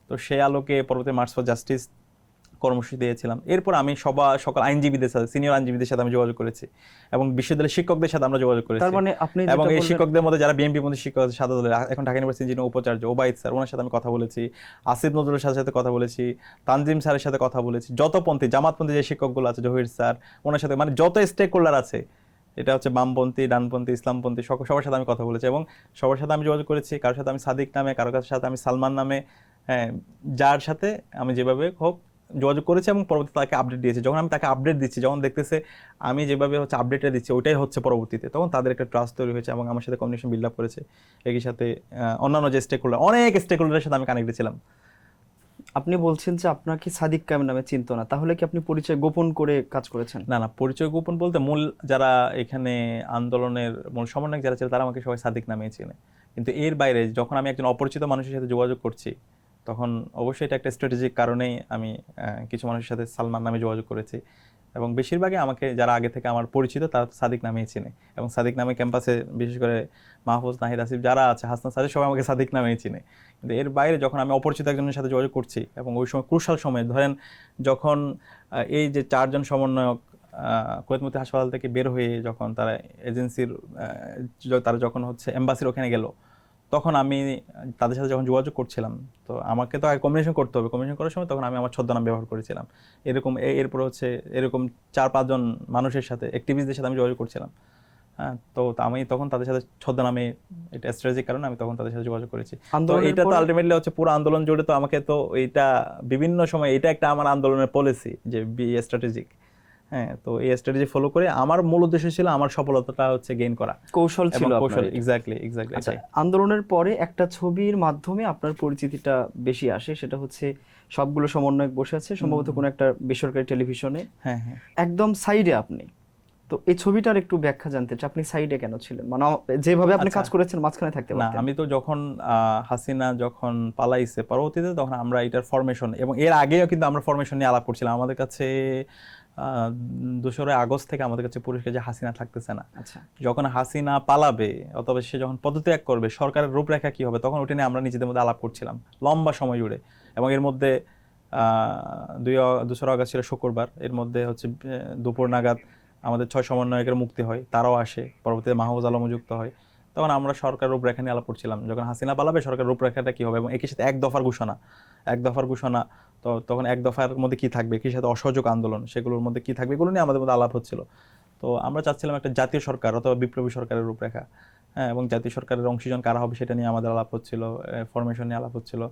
তো সেই আলোকে পরবর্তী মার্চ ফর জাস্টিস কর্মসূচি দিয়েছিলাম। এরপর আমি সকল আইনজীবীদের সাথে, সিনিয়র আইনজীবীদের সাথে আমি যোগাযোগ করেছি, এবং বিশ্ববিদ্যালয়ের শিক্ষকদের সাথে আমরা যোগাযোগ করেছি। তার মানে আপনি এবং যেটা এই বললেন, শিক্ষকদের মধ্যে যারা বিএনপি পন্থী শিক্ষক আছে, সাদা দলের এখন ঢাকা ইউনিভার্সিটির যিনি উপাচার্য ওবায়দ স্যার, ওনার সাথে আমি কথা বলেছি। আসিফ নজরুলের সাথে কথা বলেছি, তানজিম স্যারের সাথে কথা বলেছি। যত পন্থী, জামাতপন্থী যে শিক্ষকগুলো আছে, জহির স্যার, ওনার সাথে, মানে যত স্টেক হোল্ডার আছে, এটা হচ্ছে বামপন্থী, ডানপন্থী, ইসলামপন্থী, সবার সাথে আমি কথা বলেছি, এবং সবার সাথে আমি যোগাযোগ করেছি। কারোর সাথে আমি সাদিক নামে, কারোর সাথে আমি সালমান নামে, হ্যাঁ, যার সাথে আমি যেভাবে হোক যোগাযোগ করেছি, এবং পরবর্তীতে তাকে আপডেট দিয়েছি। যখন আমি তাকে আপডেট দিচ্ছি, যখন দেখতেছে আমি যেভাবে হচ্ছে আপডেটটা দিচ্ছি ওইটাই হচ্ছে পরবর্তীতে, তখন তাদের একটা ট্রাস্ট তৈরি হয়েছে, এবং আমার সাথে কমিউনিকেশন বিল্ড আপ করেছে। একই সাথে অন্যান্য যে স্টেক হোল্ডার, অনেক স্টেক হোল্ডারের সাথে আমি কানেক্টেড ছিলাম। আপনি বলছেন যে আপনাকে সাদিক কায়েম নামে চিনতো না, তাহলে কি আপনি পরিচয় গোপন করে কাজ করেছেন? না, পরিচয় গোপন বলতে মূল যারা এখানে আন্দোলনের মূল সমন্বয়ক যারা ছিল তারা আমাকে সবাই সাদিক নামেই চেনে। কিন্তু এর বাইরে যখন আমি একজন অপরিচিত মানুষের সাথে যোগাযোগ করছি, তখন অবশ্যই এটা একটা স্ট্র্যাটেজিক কারণেই আমি কিছু মানুষের সাথে সালমান নামে যোগাযোগ করেছি, এবং বেশিরভাগই আমাকে যারা আগে থেকে আমার পরিচিত তারা সাদিক নামেই চিনে। এবং সাদিক নামে ক্যাম্পাসে বিশেষ করে মাহফুজ, নাহিদ, আসিফ যারা আছে, হাসনাত, সাদিক, সবাই আমাকে সাদিক নামেই চিনে। কিন্তু এর বাইরে যখন আমি অপরিচিত একজনের সাথে যোগাযোগ করছি, এবং ওই সময় ক্রুশাল সময় ধরেন যখন এই যে 4জন সমন্বয়ক কুয়েত হাসপাতাল থেকে বের হয়ে যখন তারা এজেন্সির তারা যখন হচ্ছে এম্বাসির ওখানে গেল, তখন আমি তাদের সাথে যখন যোগাযোগ করছিলাম, তো আমাকে তো আগে কমিউনিকেশন করতে হবে, কমিউনিকেশন করার সময় তখন আমি আমার ছদ্মনাম ব্যবহার করেছিলাম। এরকম এরপর হচ্ছে এরকম 4-5 জন মানুষের সাথে, অ্যাক্টিভিস্টদের সাথে আমি যোগাযোগ করছিলাম। হ্যাঁ, তো আমি তখন তাদের সাথে ছদ্মনামে, এটা স্ট্র্যাটেজিক কারণে আমি তখন তাদের সাথে যোগাযোগ করেছি। তো আন্দোলনের এটা তো পরে আলটিমেটলি হচ্ছে পুরো আন্দোলন জুড়ে তো আমাকে তো এটা বিভিন্ন সময়, এটা একটা আমার আন্দোলনের পলিসি যে বি স্ট্র্যাটেজিক। হ্যাঁ, তো এই স্ট্র্যাটেজি ফলো করে আমার মূল উদ্দেশ্য ছিল আমার সফলতাটা হচ্ছে গেইন করা কৌশল এবং ছিল আপনার কৌশল, এটা। এক্স্যাক্টলি আচ্ছা, এটাই। আন্দোলনের পরে একটা ছবির মাধ্যমে আপনার পরিচিতিটা বেশি আসে, সেটা হচ্ছে সবগুলো সমন্বয়ক বসে আছে সম্ভবত কোনো একটা বেসরকারি টেলিভিশনে, হ্যাঁ হ্যাঁ। একদম সাইডে আপনি। তো এই ছবিটার একটু ব্যাখ্যা জানতে চাই, আপনি সাইডে কেন ছিলেন? মানে যেভাবে আপনি আচ্ছা, কাজ করেছেন মাঝখানে থাকতে না পারতেন। আমি তো যখন হাসিনা যখন পালাইছে পরবর্তীতে, তখন আমরা এটার ফরমেশন এবং এর আগেও কিন্তু আমরা ফরমেশন নিয়ে আলাপ করছিলাম। আমাদের কাছে 2রা আগস্ট থেকে আমাদের কাছে পরিষ্কার যে হাসিনা থাকতেছে না। আচ্ছা, যখন হাসিনা পালাবে অথবা সে যখন পদত্যাগ করবে, সরকারের রূপরেখা কি হবে, তখন ওটা নিয়ে আমরা নিজেদের মধ্যে আলাপ করছিলাম লম্বা সময় জুড়ে। এবং এর মধ্যে 2রা আগস্ট ছিল শুক্রবার, এর মধ্যে হচ্ছে দুপুর নাগাদ আমাদের 6 সমন্বয়কের মুক্তি হয়, তারাও আসে, পরবর্তীতে মাহফুজ আলমও যুক্ত হয়। তখন আমরা সরকার রূপরেখা নিয়ে আলাপ করছিলাম, যখন হাসিনা পালাবে সরকার রূপরেখাটা কি হবে, এবং একই সাথে এক দফার ঘোষণা। তো তখন এক দফার মধ্যে কি থাকবে, একই সাথে অসহযোগ আন্দোলন, সেগুলোর মধ্যে কি থাকবে, এগুলো নিয়ে আমাদের মধ্যে আলাপ হচ্ছিল। তো আমরা চাচ্ছিলাম একটা জাতীয় সরকার অথবা বিপ্লবী সরকারের রূপরেখা। হ্যাঁ, এবং জাতীয় সরকারের অংশীজন কারা হবে সেটা নিয়ে আমাদের আলাপ হচ্ছিল, ফরমেশন নিয়ে আলাপ হচ্ছিল।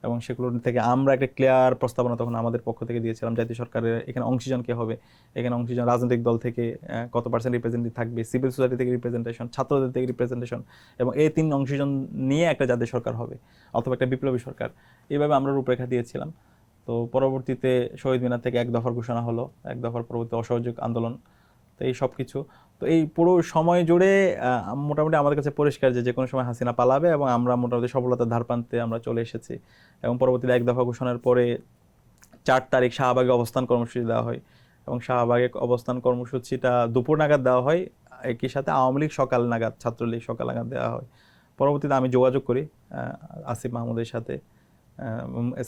এবং সেগুলোর থেকে আমরা একটা ক্লিয়ার প্রস্তাবনা তখন আমাদের পক্ষ থেকে দিয়েছিলাম, জাতীয় সরকারের এখানে অংশীজন কে হবে, এখানে অংশীজন রাজনৈতিক দল থেকে কত পার্সেন্ট রিপ্রেজেন্টেটিভ থাকবে, সিভিল সোসাইটি থেকে রিপ্রেজেন্টেশন, ছাত্রদের থেকে রিপ্রেজেন্টেশন, এবং এই 3 অংশীজন নিয়ে একটা জাতীয় সরকার হবে অথবা একটা বিপ্লবী সরকার। এইভাবে আমরা রূপরেখা দিয়েছিলাম। তো পরবর্তীতে শহীদ মিনার থেকে এক দফার ঘোষণা হলো, এক দফার পরবর্তী অসহযোগ আন্দোলন, তো এই সব কিছু। তো এই পুরো সময় জুড়ে মোটামুটি আমাদের কাছে পরিষ্কার যে যে কোনো সময় হাসিনা পালাবে, এবং আমরা মোটামুটি সফলতার ধারপ্রান্তে আমরা চলে এসেছি। এবং পরবর্তীতে এক দফা ঘোষণার পরে 4 তারিখ শাহবাগে অবস্থান কর্মসূচি দেওয়া হয়, এবং শাহবাগে অবস্থান কর্মসূচিটা দুপুর নাগাদ দেওয়া হয়, একই সাথে আওয়ামী লীগ সকাল নাগাদ, ছাত্রলীগ সকাল নাগাদ দেওয়া হয়। পরবর্তীতে আমি যোগাযোগ করি আসিফ মাহমুদের সাথে,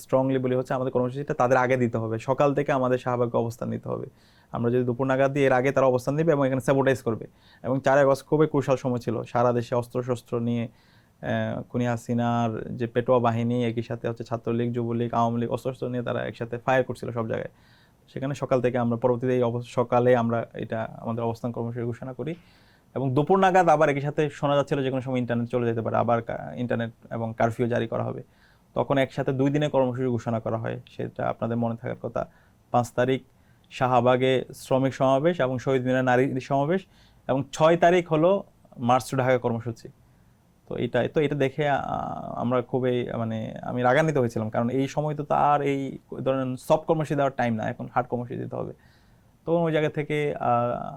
স্ট্রংলি বলি হচ্ছে আমাদের কর্মসূচিটা তাদের আগে দিতে হবে, সকাল থেকে আমাদের শাহবাগে অবস্থান নিতে হবে। আমরা যদি দুপুর নাগাদ দিই, এর আগে তারা অবস্থান নেবে এবং এখানে স্যাবোটাইজ করবে। এবং 4 আগস্ট খুবই ক্রুশাল সময় ছিল, সারা দেশে অস্ত্রশস্ত্র নিয়ে খুনি হাসিনার যে পেটোয়া বাহিনী, একই সাথে হচ্ছে ছাত্রলীগ, যুবলীগ, আওয়ামী লীগ অস্ত্রশস্ত্র নিয়ে তারা একসাথে ফায়ার করছিল সব জায়গায়। সেখানে সকাল থেকে আমরা পরবর্তীতে সকালে আমরা এটা আমাদের অবস্থান কর্মসূচি ঘোষণা করি। এবং দুপুর নাগাদ আবার একই সাথে শোনা যাচ্ছিল যে কোনো সময় ইন্টারনেট চলে যেতে পারে, আবার ইন্টারনেট এবং কারফিউ জারি করা হবে। তখন একসাথে 2 দিনের কর্মসূচি ঘোষণা করা হয়, সেটা আপনাদের মনে থাকার কথা। 5 তারিখ শাহবাগে শ্রমিক সমাবেশ এবং শহীদ মিনার নারী সমাবেশ, এবং 6 তারিখ হলো মার্চ টু ঢাকা কর্মসূচি। তো এটা দেখে আমরা খুবই মানে আমি রাগান্বিত হয়েছিলাম, কারণ এই সময় তো তার এই ধরেন সফট কর্মসূচি দেওয়ার টাইম না, এখন হার্ড কর্মসূচি দিতে হবে। তখন ওই জায়গা থেকে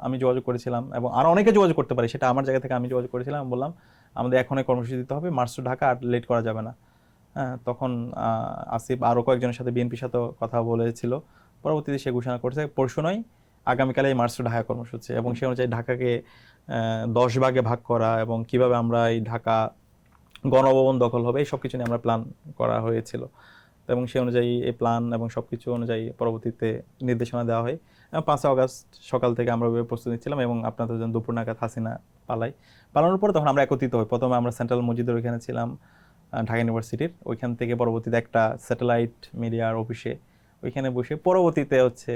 আমি যোগাযোগ করেছিলাম, এবং আরও অনেকে যোগাযোগ করতে পারি, সেটা আমার জায়গা থেকে আমি যোগাযোগ করেছিলাম, বললাম আমাদের এখনই কর্মসূচি দিতে হবে, মার্চ টু ঢাকা, আর লেট করা যাবে না। হ্যাঁ, তখন আসিফ আরও কয়েকজনের সাথে বিএনপির সাথে কথা বলেছিল, পরবর্তীতে সে ঘোষণা করছে পরশু নয় আগামীকালে এই মার্চ টু ঢাকা কর্মসূচি, এবং সে অনুযায়ী ঢাকাকে 10 ভাগে ভাগ করা, এবং কিভাবে আমরা এই ঢাকা গণভবন দখল হবে, এই সব কিছু নিয়ে আমরা প্ল্যান করা হয়েছিল। এবং সেই অনুযায়ী এই প্ল্যান এবং সব কিছু অনুযায়ী পরবর্তীতে নির্দেশনা দেওয়া হয়। 5 আগস্ট সকাল থেকে আমরা প্রস্তুতি নিচ্ছিলাম, এবং আপনাদের জন্য দুপুর নাগাদ হাসিনা পালানোর পরে তখন আমরা একত্রিত হই। প্রথমে আমরা সেন্ট্রাল মসজিদের ওইখানে ছিলাম, ঢাকা ইউনিভার্সিটির ওইখান থেকে পরবর্তীতে একটা স্যাটেলাইট মিডিয়ার অফিসে ওইখানে বসে, পরবর্তীতে হচ্ছে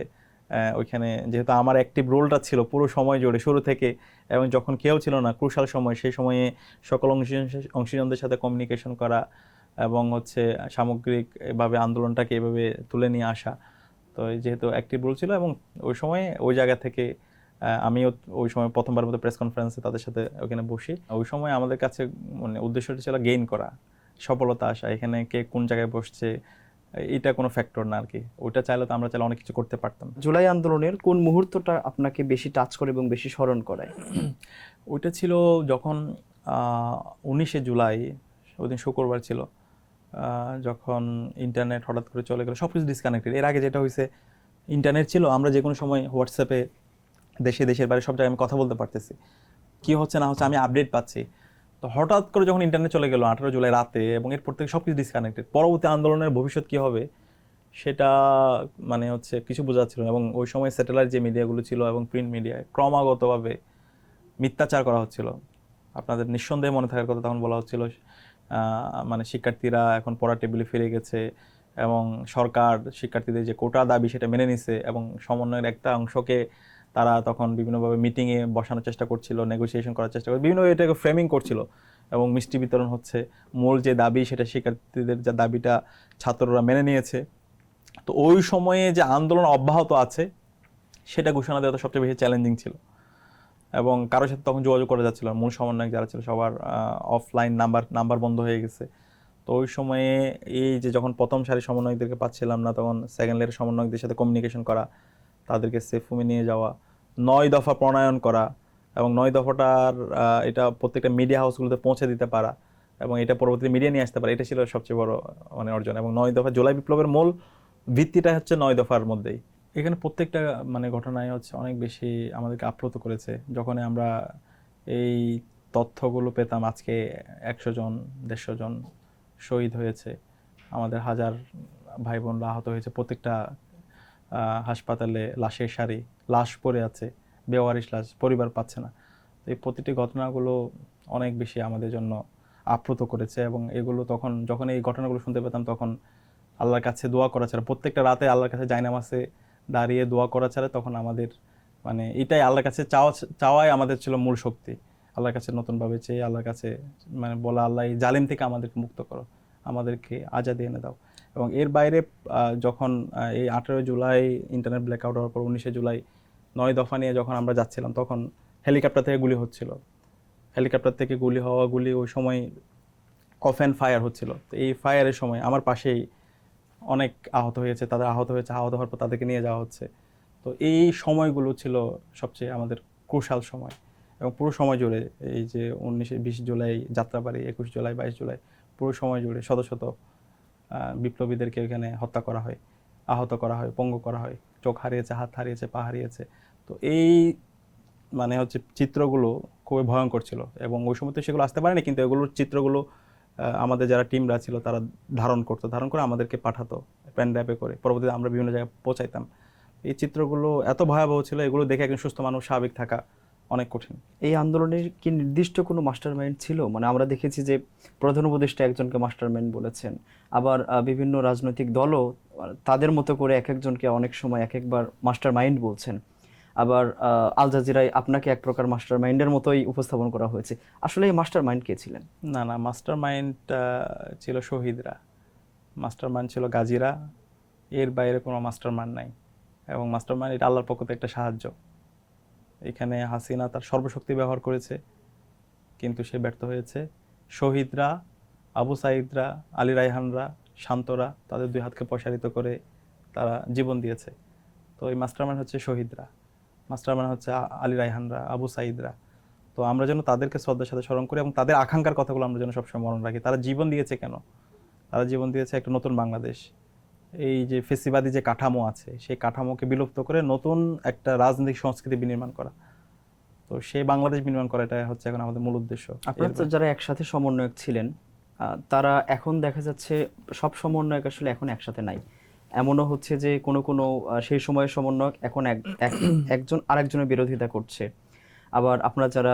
ওইখানে যেহেতু আমার অ্যাক্টিভ রোলটা ছিল পুরো সময় জুড়ে শুরু থেকে, এবং যখন কেউ ছিল না ক্রুশাল সময়, সেই সময়ে সকল অংশীজনদের সাথে কমিউনিকেশন করা, এবং হচ্ছে সামগ্রিকভাবে আন্দোলনটাকে এভাবে তুলে নিয়ে আসা। তো যেহেতু অ্যাক্টিভ রোল ছিল, এবং ওই সময় ওই জায়গা থেকে আমিও ওই সময় প্রথমবার মতো প্রেস কনফারেন্সে তাদের সাথে ওখানে বসি। ওই সময় আমাদের কাছে মানে উদ্দেশ্যটা ছিল গেইন করা, সফলতা আসা। এখানে কে কোন জায়গায় বসছে এটা কোনো ফ্যাক্টর না আর কি, ওইটা চাইলে তো আমরা চাইলে অনেক কিছু করতে পারতাম। জুলাই আন্দোলনের কোন মুহূর্তটা আপনাকে বেশি টাচ করে এবং বেশি স্মরণ করায়? ওইটা ছিল যখন 19শে জুলাই, ওই দিন শুক্রবার ছিল, যখন ইন্টারনেট হঠাৎ করে চলে গেল, সব কিছু ডিসকানেক্টেড। এর আগে যেটা হয়েছে, ইন্টারনেট ছিল, আমরা যে কোনো সময় হোয়াটসঅ্যাপে দেশের বাইরে সব জায়গায় আমি কথা বলতে পারতেছি, কী হচ্ছে না হচ্ছে আমি আপডেট পাচ্ছি। তো হঠাৎ করে যখন ইন্টারনেট চলে গেল 18 জুলাই রাতে, এবং এরপর থেকে সব কিছু ডিসকানেক্টেড, পরবর্তী আন্দোলনের ভবিষ্যৎ কী হবে সেটা মানে হচ্ছে কিছু বোঝা যাচ্ছিল না। এবং ওই সময় স্যাটেলাইট যে মিডিয়াগুলো ছিল এবং প্রিন্ট মিডিয়ায় ক্রমাগতভাবে মিথ্যাচার করা হচ্ছিল। আপনাদের নিঃসন্দেহে মনে থাকার কথা, তখন বলা হচ্ছিল মানে শিক্ষার্থীরা এখন পড়ার টেবিলে ফিরে গেছে এবং সরকার শিক্ষার্থীদের যে কোটা দাবি সেটা মেনে নিছে এবং সমন্বয়ের একটা অংশকে তারা তখন বিভিন্নভাবে মিটিংয়ে বসানোর চেষ্টা করছিল, নেগোসিয়েশন করার চেষ্টা করছিল, বিভিন্ন এটাকে ফ্রেমিং করছিল এবং মিষ্টি বিতরণ হচ্ছে। মূল যে দাবি সেটা শিক্ষার্থীদের যে দাবিটা ছাত্ররা মেনে নিয়েছে। তো ওই সময়ে যে আন্দোলন অব্যাহত আছে সেটা ঘোষণা দেওয়া তো সবচেয়ে বেশি চ্যালেঞ্জিং ছিল এবং কারোর সাথে তখন যোগাযোগ করা যাচ্ছিল না। মূল সমন্বয়ক যারা ছিল সবার অফলাইন নাম্বার বন্ধ হয়ে গেছে। তো ওই সময়ে এই যে যখন প্রথম সারি সমন্বয়কদেরকে পাচ্ছিলাম না, তখন সেকেন্ড লেয়ারের সমন্বয়কদের সাথে কমিউনিকেশন করা, তাদেরকে সেফ রুমে নিয়ে যাওয়া, 9 দফা প্রণয়ন করা এবং 9 দফাটার এটা প্রত্যেকটা মিডিয়া হাউসগুলোতে পৌঁছে দিতে পারা এবং এটা পরবর্তীতে মিডিয়া নিয়ে আসতে পারে, এটা ছিল সবচেয়ে বড় মানে অর্জন। এবং 9 দফা জুলাই বিপ্লবের মূল ভিত্তিটা হচ্ছে 9 দফার মধ্যেই। এখানে প্রত্যেকটা মানে ঘটনায় হচ্ছে অনেক বেশি আমাদেরকে আপ্লুত করেছে। যখন আমরা এই তথ্যগুলো পেতাম, আজকে 100 জন 150 জন শহীদ হয়েছে, আমাদের হাজার ভাই বোনরা আহত হয়েছে, প্রত্যেকটা হাসপাতালে লাশের সারি, লাশ পড়ে আছে, বেওয়ারিশ লাশ, পরিবার পাচ্ছে না। তো এই প্রতিটি ঘটনাগুলো অনেক বেশি আমাদের জন্য আপ্লুত করেছে এবং এগুলো তখন যখন এই ঘটনাগুলো শুনতে পেতাম তখন আল্লাহর কাছে দোয়া করা ছাড়া, প্রত্যেকটা রাতে আল্লাহর কাছে জায়নামাজে দাঁড়িয়ে দোয়া করা ছাড়া তখন আমাদের মানে এটাই আল্লাহর কাছে চাওয়াই আমাদের ছিল মূল শক্তি। আল্লাহর কাছে নতুনভাবে চেয়ে আল্লাহর কাছে মানে বলা, আল্লাহ এই জালিম থেকে আমাদেরকে মুক্ত করো, আমাদেরকে আজাদি এনে দাও। এবং এর বাইরে যখন এই 18 জুলাই ইন্টারনেট ব্ল্যাকআউট হওয়ার পর 19 জুলাই 9 দফা নিয়ে যখন আমরা যাচ্ছিলাম, তখন হেলিকপ্টার থেকে গুলি হচ্ছিল, হেলিকপ্টার থেকে গুলি ওই সময় অফ অ্যান্ড ফায়ার হচ্ছিল। তো এই ফায়ারের সময় আমার পাশেই অনেক আহত হয়েছে, তাদের আহত হওয়ার পর তাদেরকে নিয়ে যাওয়া হচ্ছে। তো এই সময়গুলো ছিল সবচেয়ে আমাদের ক্রুশাল সময় এবং পুরো সময় জুড়ে এই যে 19-20 জুলাই যাত্রাবাড়ি, 21 জুলাই 22 জুলাই পুরো সময় জুড়ে শত শত বিপ্লবীদেরকে এখানে হত্যা করা হয়, আহত করা হয়, পঙ্গু করা হয়, চোখ হারিয়েছে, হাত হারিয়েছে, পা হারিয়েছে। তো এই মানে হচ্ছে চিত্রগুলো খুবই ভয়ঙ্কর ছিল এবং ওই সময় তো সেগুলো আসতে পারেনি, কিন্তু এগুলোর চিত্রগুলো আমাদের যারা টিমরা ছিল তারা ধারণ করে আমাদেরকে পাঠাতো পেন ড্রাইভে করে, পরবর্তীতে আমরা বিভিন্ন জায়গায় পৌঁছাইতাম। এই চিত্রগুলো এত ভয়াবহ ছিল, এগুলো দেখে একজন সুস্থ মানুষ স্বাভাবিক থাকা অনেক কঠিন। এই আন্দোলনের কি নির্দিষ্ট কোনো মাস্টার মাইন্ড ছিল? মানে আমরা দেখেছি যে প্রধান উপদেষ্টা একজনকে মাস্টার মাইন্ড বলেছেন, আবার বিভিন্ন রাজনৈতিক দলও তাদের মতো করে এক একজনকে অনেক সময় এক একবার মাস্টার মাইন্ড বলছেন। আবার আল জাজিরায় আপনাকে এক প্রকার মাস্টার মাইন্ডের মতোই উপস্থাপন করা হয়েছে। আসলে এই মাস্টার মাইন্ড কে ছিলেন? না, মাস্টার মাইন্ড ছিল শহীদরা, মাস্টার মাইন্ড ছিল গাজীরা, এর বাইরে কোনো মাস্টার মাইন্ড নাই। এবং মাস্টার মাইন্ড এটা আল্লাহর পক্ষ থেকে একটা সাহায্য। এখানে হাসিনা তার সর্বশক্তি ব্যবহার করেছে কিন্তু সে ব্যর্থ হয়েছে। শহীদরা, আবু সাঈদরা, আলী রায়হানরা, শান্তরা তাদের দুই হাতকে প্রসারিত করে তারা জীবন দিয়েছে। তো এই মাস্টারমাইন্ড হচ্ছে শহীদরা, মাস্টারমাইন্ড হচ্ছে আলী রায়হানরা, আবু সাঈদরা। তো আমরা যেন তাদেরকে শ্রদ্ধার সাথে স্মরণ করি এবং তাদের আকাঙ্ক্ষার কথাগুলো আমরা যেন সবসময় মনে রাখি। তারা জীবন দিয়েছে কেন? তারা জীবন দিয়েছে একটা নতুন বাংলাদেশ। এই যে ফেসিবাদী যে কাঠামো আছে সেই কাঠামোকে বিলুপ্ত করে নতুন একটা রাজনৈতিক সংস্কৃতি বিনির্মাণ করা। তো সেই বাংলাদেশ বিনির্মাণ করা এটা হচ্ছে এখন আমাদের মূল উদ্দেশ্য। আপনারা তো যারা একসাথে সমন্বয়ক ছিলেন, তারা এখন দেখা যাচ্ছে সব সমন্বয়ক আসলে এখন একসাথে নাই। এমনও হচ্ছে যে কোনো কোনো সেই সময়ের সমন্বয়ক এখন একজন আরেকজনের বিরোধিতা করছে। আবার আপনারা যারা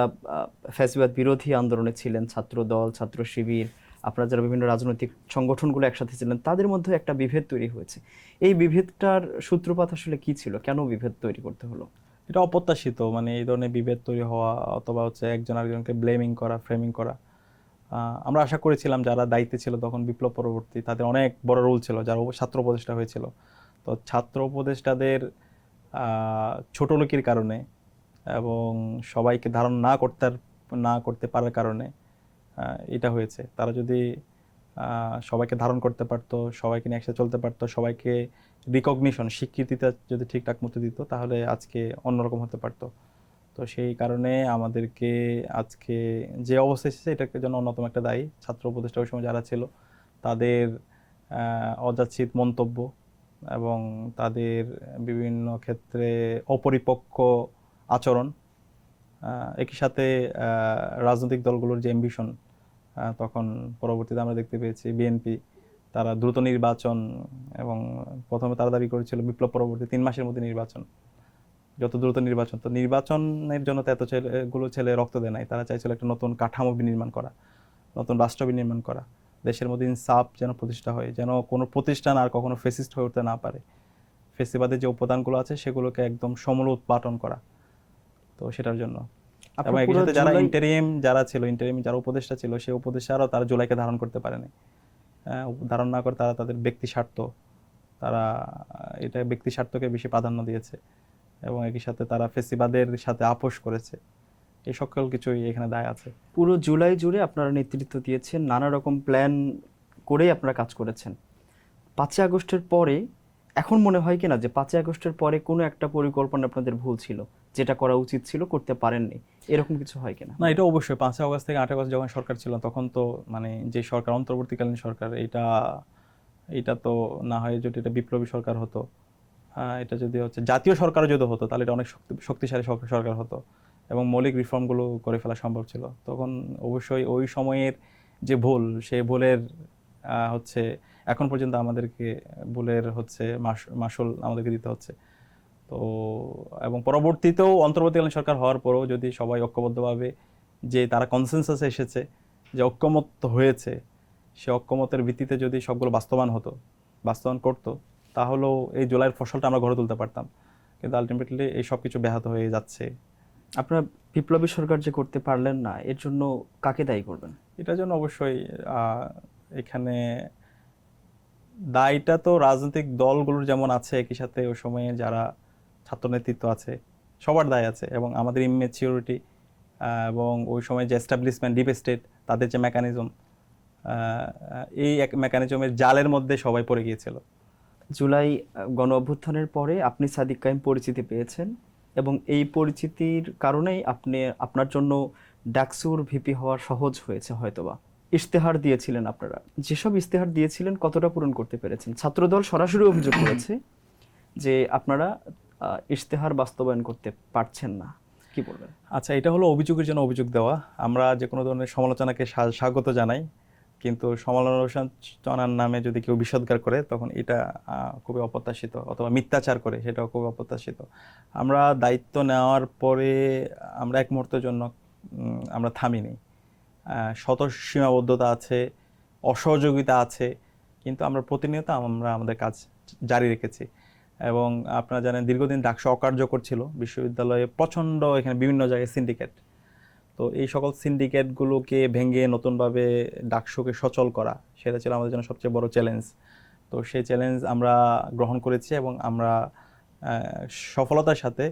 ফ্যাসিবাদ বিরোধী আন্দোলনে ছিলেন, ছাত্র দল, ছাত্র শিবির, আপনারা যারা বিভিন্ন রাজনৈতিক সংগঠনগুলো একসাথে ছিলেন, তাদের মধ্যে একটা বিভেদ তৈরি হয়েছে। এই বিভেদটার সূত্রপাত আসলে কি ছিল? কেন বিভেদ তৈরি করতে হলো? এটা অপ্রত্যাশিত, মানে এই ধরনের বিভেদ তৈরি হওয়া অথবা হচ্ছে একজন আরেকজনকে ব্লেমিং করা, ফ্রেমিং করা। আমরা আশা করেছিলাম যারা দায়িত্বে ছিল তখন বিপ্লব পরবর্তী, তাদের অনেক বড় রোল ছিল, যারা ছাত্র উপদেষ্টা হয়েছিল। তো ছাত্র উপদেষ্টাদের ছোটলোকির কারণে এবং সবাইকে ধারণ না করতে পারার কারণে এটা হয়েছে। তারা যদি সবাইকে ধারণ করতে পারতো, সবাইকে নিয়ে একসাথে চলতে পারতো, সবাইকে রিকগনিশন, স্বীকৃতিটা যদি ঠিকঠাক মতো দিত, তাহলে আজকে অন্যরকম হতে পারতো। তো সেই কারণে আমাদেরকে আজকে যে অবস্থা এসেছে এটাকে জন্য অন্যতম একটা দায়ী ছাত্র উপদেষ্টা ওই সময় যারা ছিল তাদের অযাচিত মন্তব্য এবং তাদের বিভিন্ন ক্ষেত্রে অপরিপক্ক আচরণ। একই সাথে রাজনৈতিক দলগুলোর যে অ্যাম্বিশন, তখন পরবর্তীতে আমরা দেখতে পেয়েছি বিএনপি তারা দ্রুত নির্বাচন, এবং প্রথমে তারা দাবি করেছিল বিপ্লব পরবর্তী 3 মাসের মধ্যে নির্বাচন, যত দ্রুত নির্বাচন। তো নির্বাচনের জন্য তো এত ছেলে রক্ত দেয় নাই, তারা চাইছিল একটা নতুন কাঠামো বিনির্মাণ করা। নতুন রাষ্ট্র বিনির্মাণ করা, দেশের মধ্যে ইনসাফ যেন প্রতিষ্ঠা হয়, যেন কোনো প্রতিষ্ঠান আর কখনো ফেসিস্ট হয়ে উঠতে না পারে, ফেসিবাদের যে উপাদানগুলো আছে সেগুলোকে একদম সমূলে উৎপাটন করা। তো সেটার জন্য এবং আপনার একই পুরো সাথে যারা জুলাই ইন্টারিম যারা উপদেষ্টা ছিল, সেই উপদেষ্টারাও তারা জুলাইকে ধারণ করতে পারেনি। ধারণ না করে তারা তাদের ব্যক্তি স্বার্থ, তারা এটা ব্যক্তি স্বার্থকে বেশি প্রাধান্য দিয়েছে এবং একই সাথে তারা ফেসিবাদের সাথে আপোষ করেছে। এই সকল কিছুই এখানে দায় আছে। পুরো জুলাই জুড়ে আপনারা নেতৃত্ব দিয়েছেন, নানা রকম প্ল্যান করেই আপনারা কাজ করেছেন। 5ই আগস্টের পরে এখন মনে হয় কিনা যে 5ই আগস্টের পরে কোনো একটা পরিকল্পনা আপনাদের ভুল ছিল, যেটা করা উচিত ছিল করতে পারেননি, এরকম কিছু হয় কিনা? না, এটা অবশ্যই 5ই আগস্ট থেকে 8ই আগস্ট যখন সরকার ছিল তখন তো মানে যে সরকার অন্তর্বর্তীকালীন সরকার, এটা তো না হয় যদি এটা বিপ্লবী সরকার হতো, এটা যদি হচ্ছে জাতীয় সরকারও যদি হতো তাহলে এটা অনেক শক্তিশালী সরকার হতো এবং মৌলিক রিফর্মগুলো করে ফেলা সম্ভব ছিল। তখন অবশ্যই ওই সময়ের যে ভুল, সেই ভুলের হচ্ছে এখন পর্যন্ত আমাদেরকে ভুলের হচ্ছে মাসুল আমাদেরকে দিতে হচ্ছে। তো এবং পরবর্তীতেও অন্তর্বর্তীকালীন সরকার হওয়ার পরেও যদি সবাই ঐক্যবদ্ধভাবে যে তারা কনসেনসাসে এসেছে যে ঐক্যমত হয়েছে, সে ঐক্যমতের ভিত্তিতে যদি সবগুলো বাস্তবায়ন করতো, তাহলেও এই জুলাইয়ের ফসলটা আমরা গড়ে তুলতে পারতাম। কিন্তু আলটিমেটলি এই সব কিছু ব্যাহত হয়ে যাচ্ছে। আপনারা বিপ্লবী সরকার যে করতে পারলেন না, এর জন্য কাকে দায়ী করবেন? এটার জন্য অবশ্যই এখানে দায়টা তো রাজনৈতিক দলগুলোর যেমন আছে, একই সাথে ওই সময়ে যারা ছাত্র নেতৃত্ব আছে সবার দায় আছে এবং আমাদের ইমেচিউরিটি এবং ওই সময় যে এস্টাবলিশমেন্ট ডিপ স্টেট তাদের যে মেকানিজম, এই এক মেকানিজমের জালের মধ্যে সবাই পড়ে গিয়েছিল। জুলাই গণ অভ্যুত্থানের পরে আপনি সাদিক কায়েম পরিচিতি পেয়েছেন এবং এই পরিচিতির কারণেই আপনার জন্য ডাকসুর ভিপি হওয়া সহজ হয়েছে হয়তোবা। ইশতেহার দিয়েছিলেন আপনারা, যেসব ইশতেহার দিয়েছিলেন কতটা পূরণ করতে পেরেছেন? ছাত্রদল সরাসরি অভিযোগ করেছে যে আপনারা ইশতেহার বাস্তবায়ন করতে পারছেন না, কি বলবেন? আচ্ছা, এটা হলো অভিযোগের জন্য অভিযোগ দেওয়া। আমরা যে কোনো ধরনের সমালোচনাকে স্বাগত জানাই, কিন্তু সমালোচনার নামে যদি কেউ বিষোদ্গার করে তখন এটা খুবই অপ্রত্যাশিত, অথবা মিথ্যাচার করে সেটাও খুবই অপ্রত্যাশিত। আমরা দায়িত্ব নেওয়ার পরে আমরা এক মুহূর্তের জন্য আমরা থামিনি। শত সীমাবদ্ধতা আছে, অসহযোগিতা আছে, কিন্তু আমরা প্রতিনিয়ত আমাদের কাজ জারি রেখেছি। এবং আপনারা জানেন দীর্ঘদিন ডাকসু অকার্যকর ছিল, বিশ্ববিদ্যালয়ে প্রচণ্ড এখানে বিভিন্ন জায়গায় সিন্ডিকেট। তো এই সকল সিন্ডিকেটগুলোকে ভেঙে নতুনভাবে ডাকসুকে সচল করা, সেটা ছিল আমাদের জন্য সবচেয়ে বড় চ্যালেঞ্জ। তো সেই চ্যালেঞ্জ আমরা গ্রহণ করেছি এবং আমরা সফলতার সাথে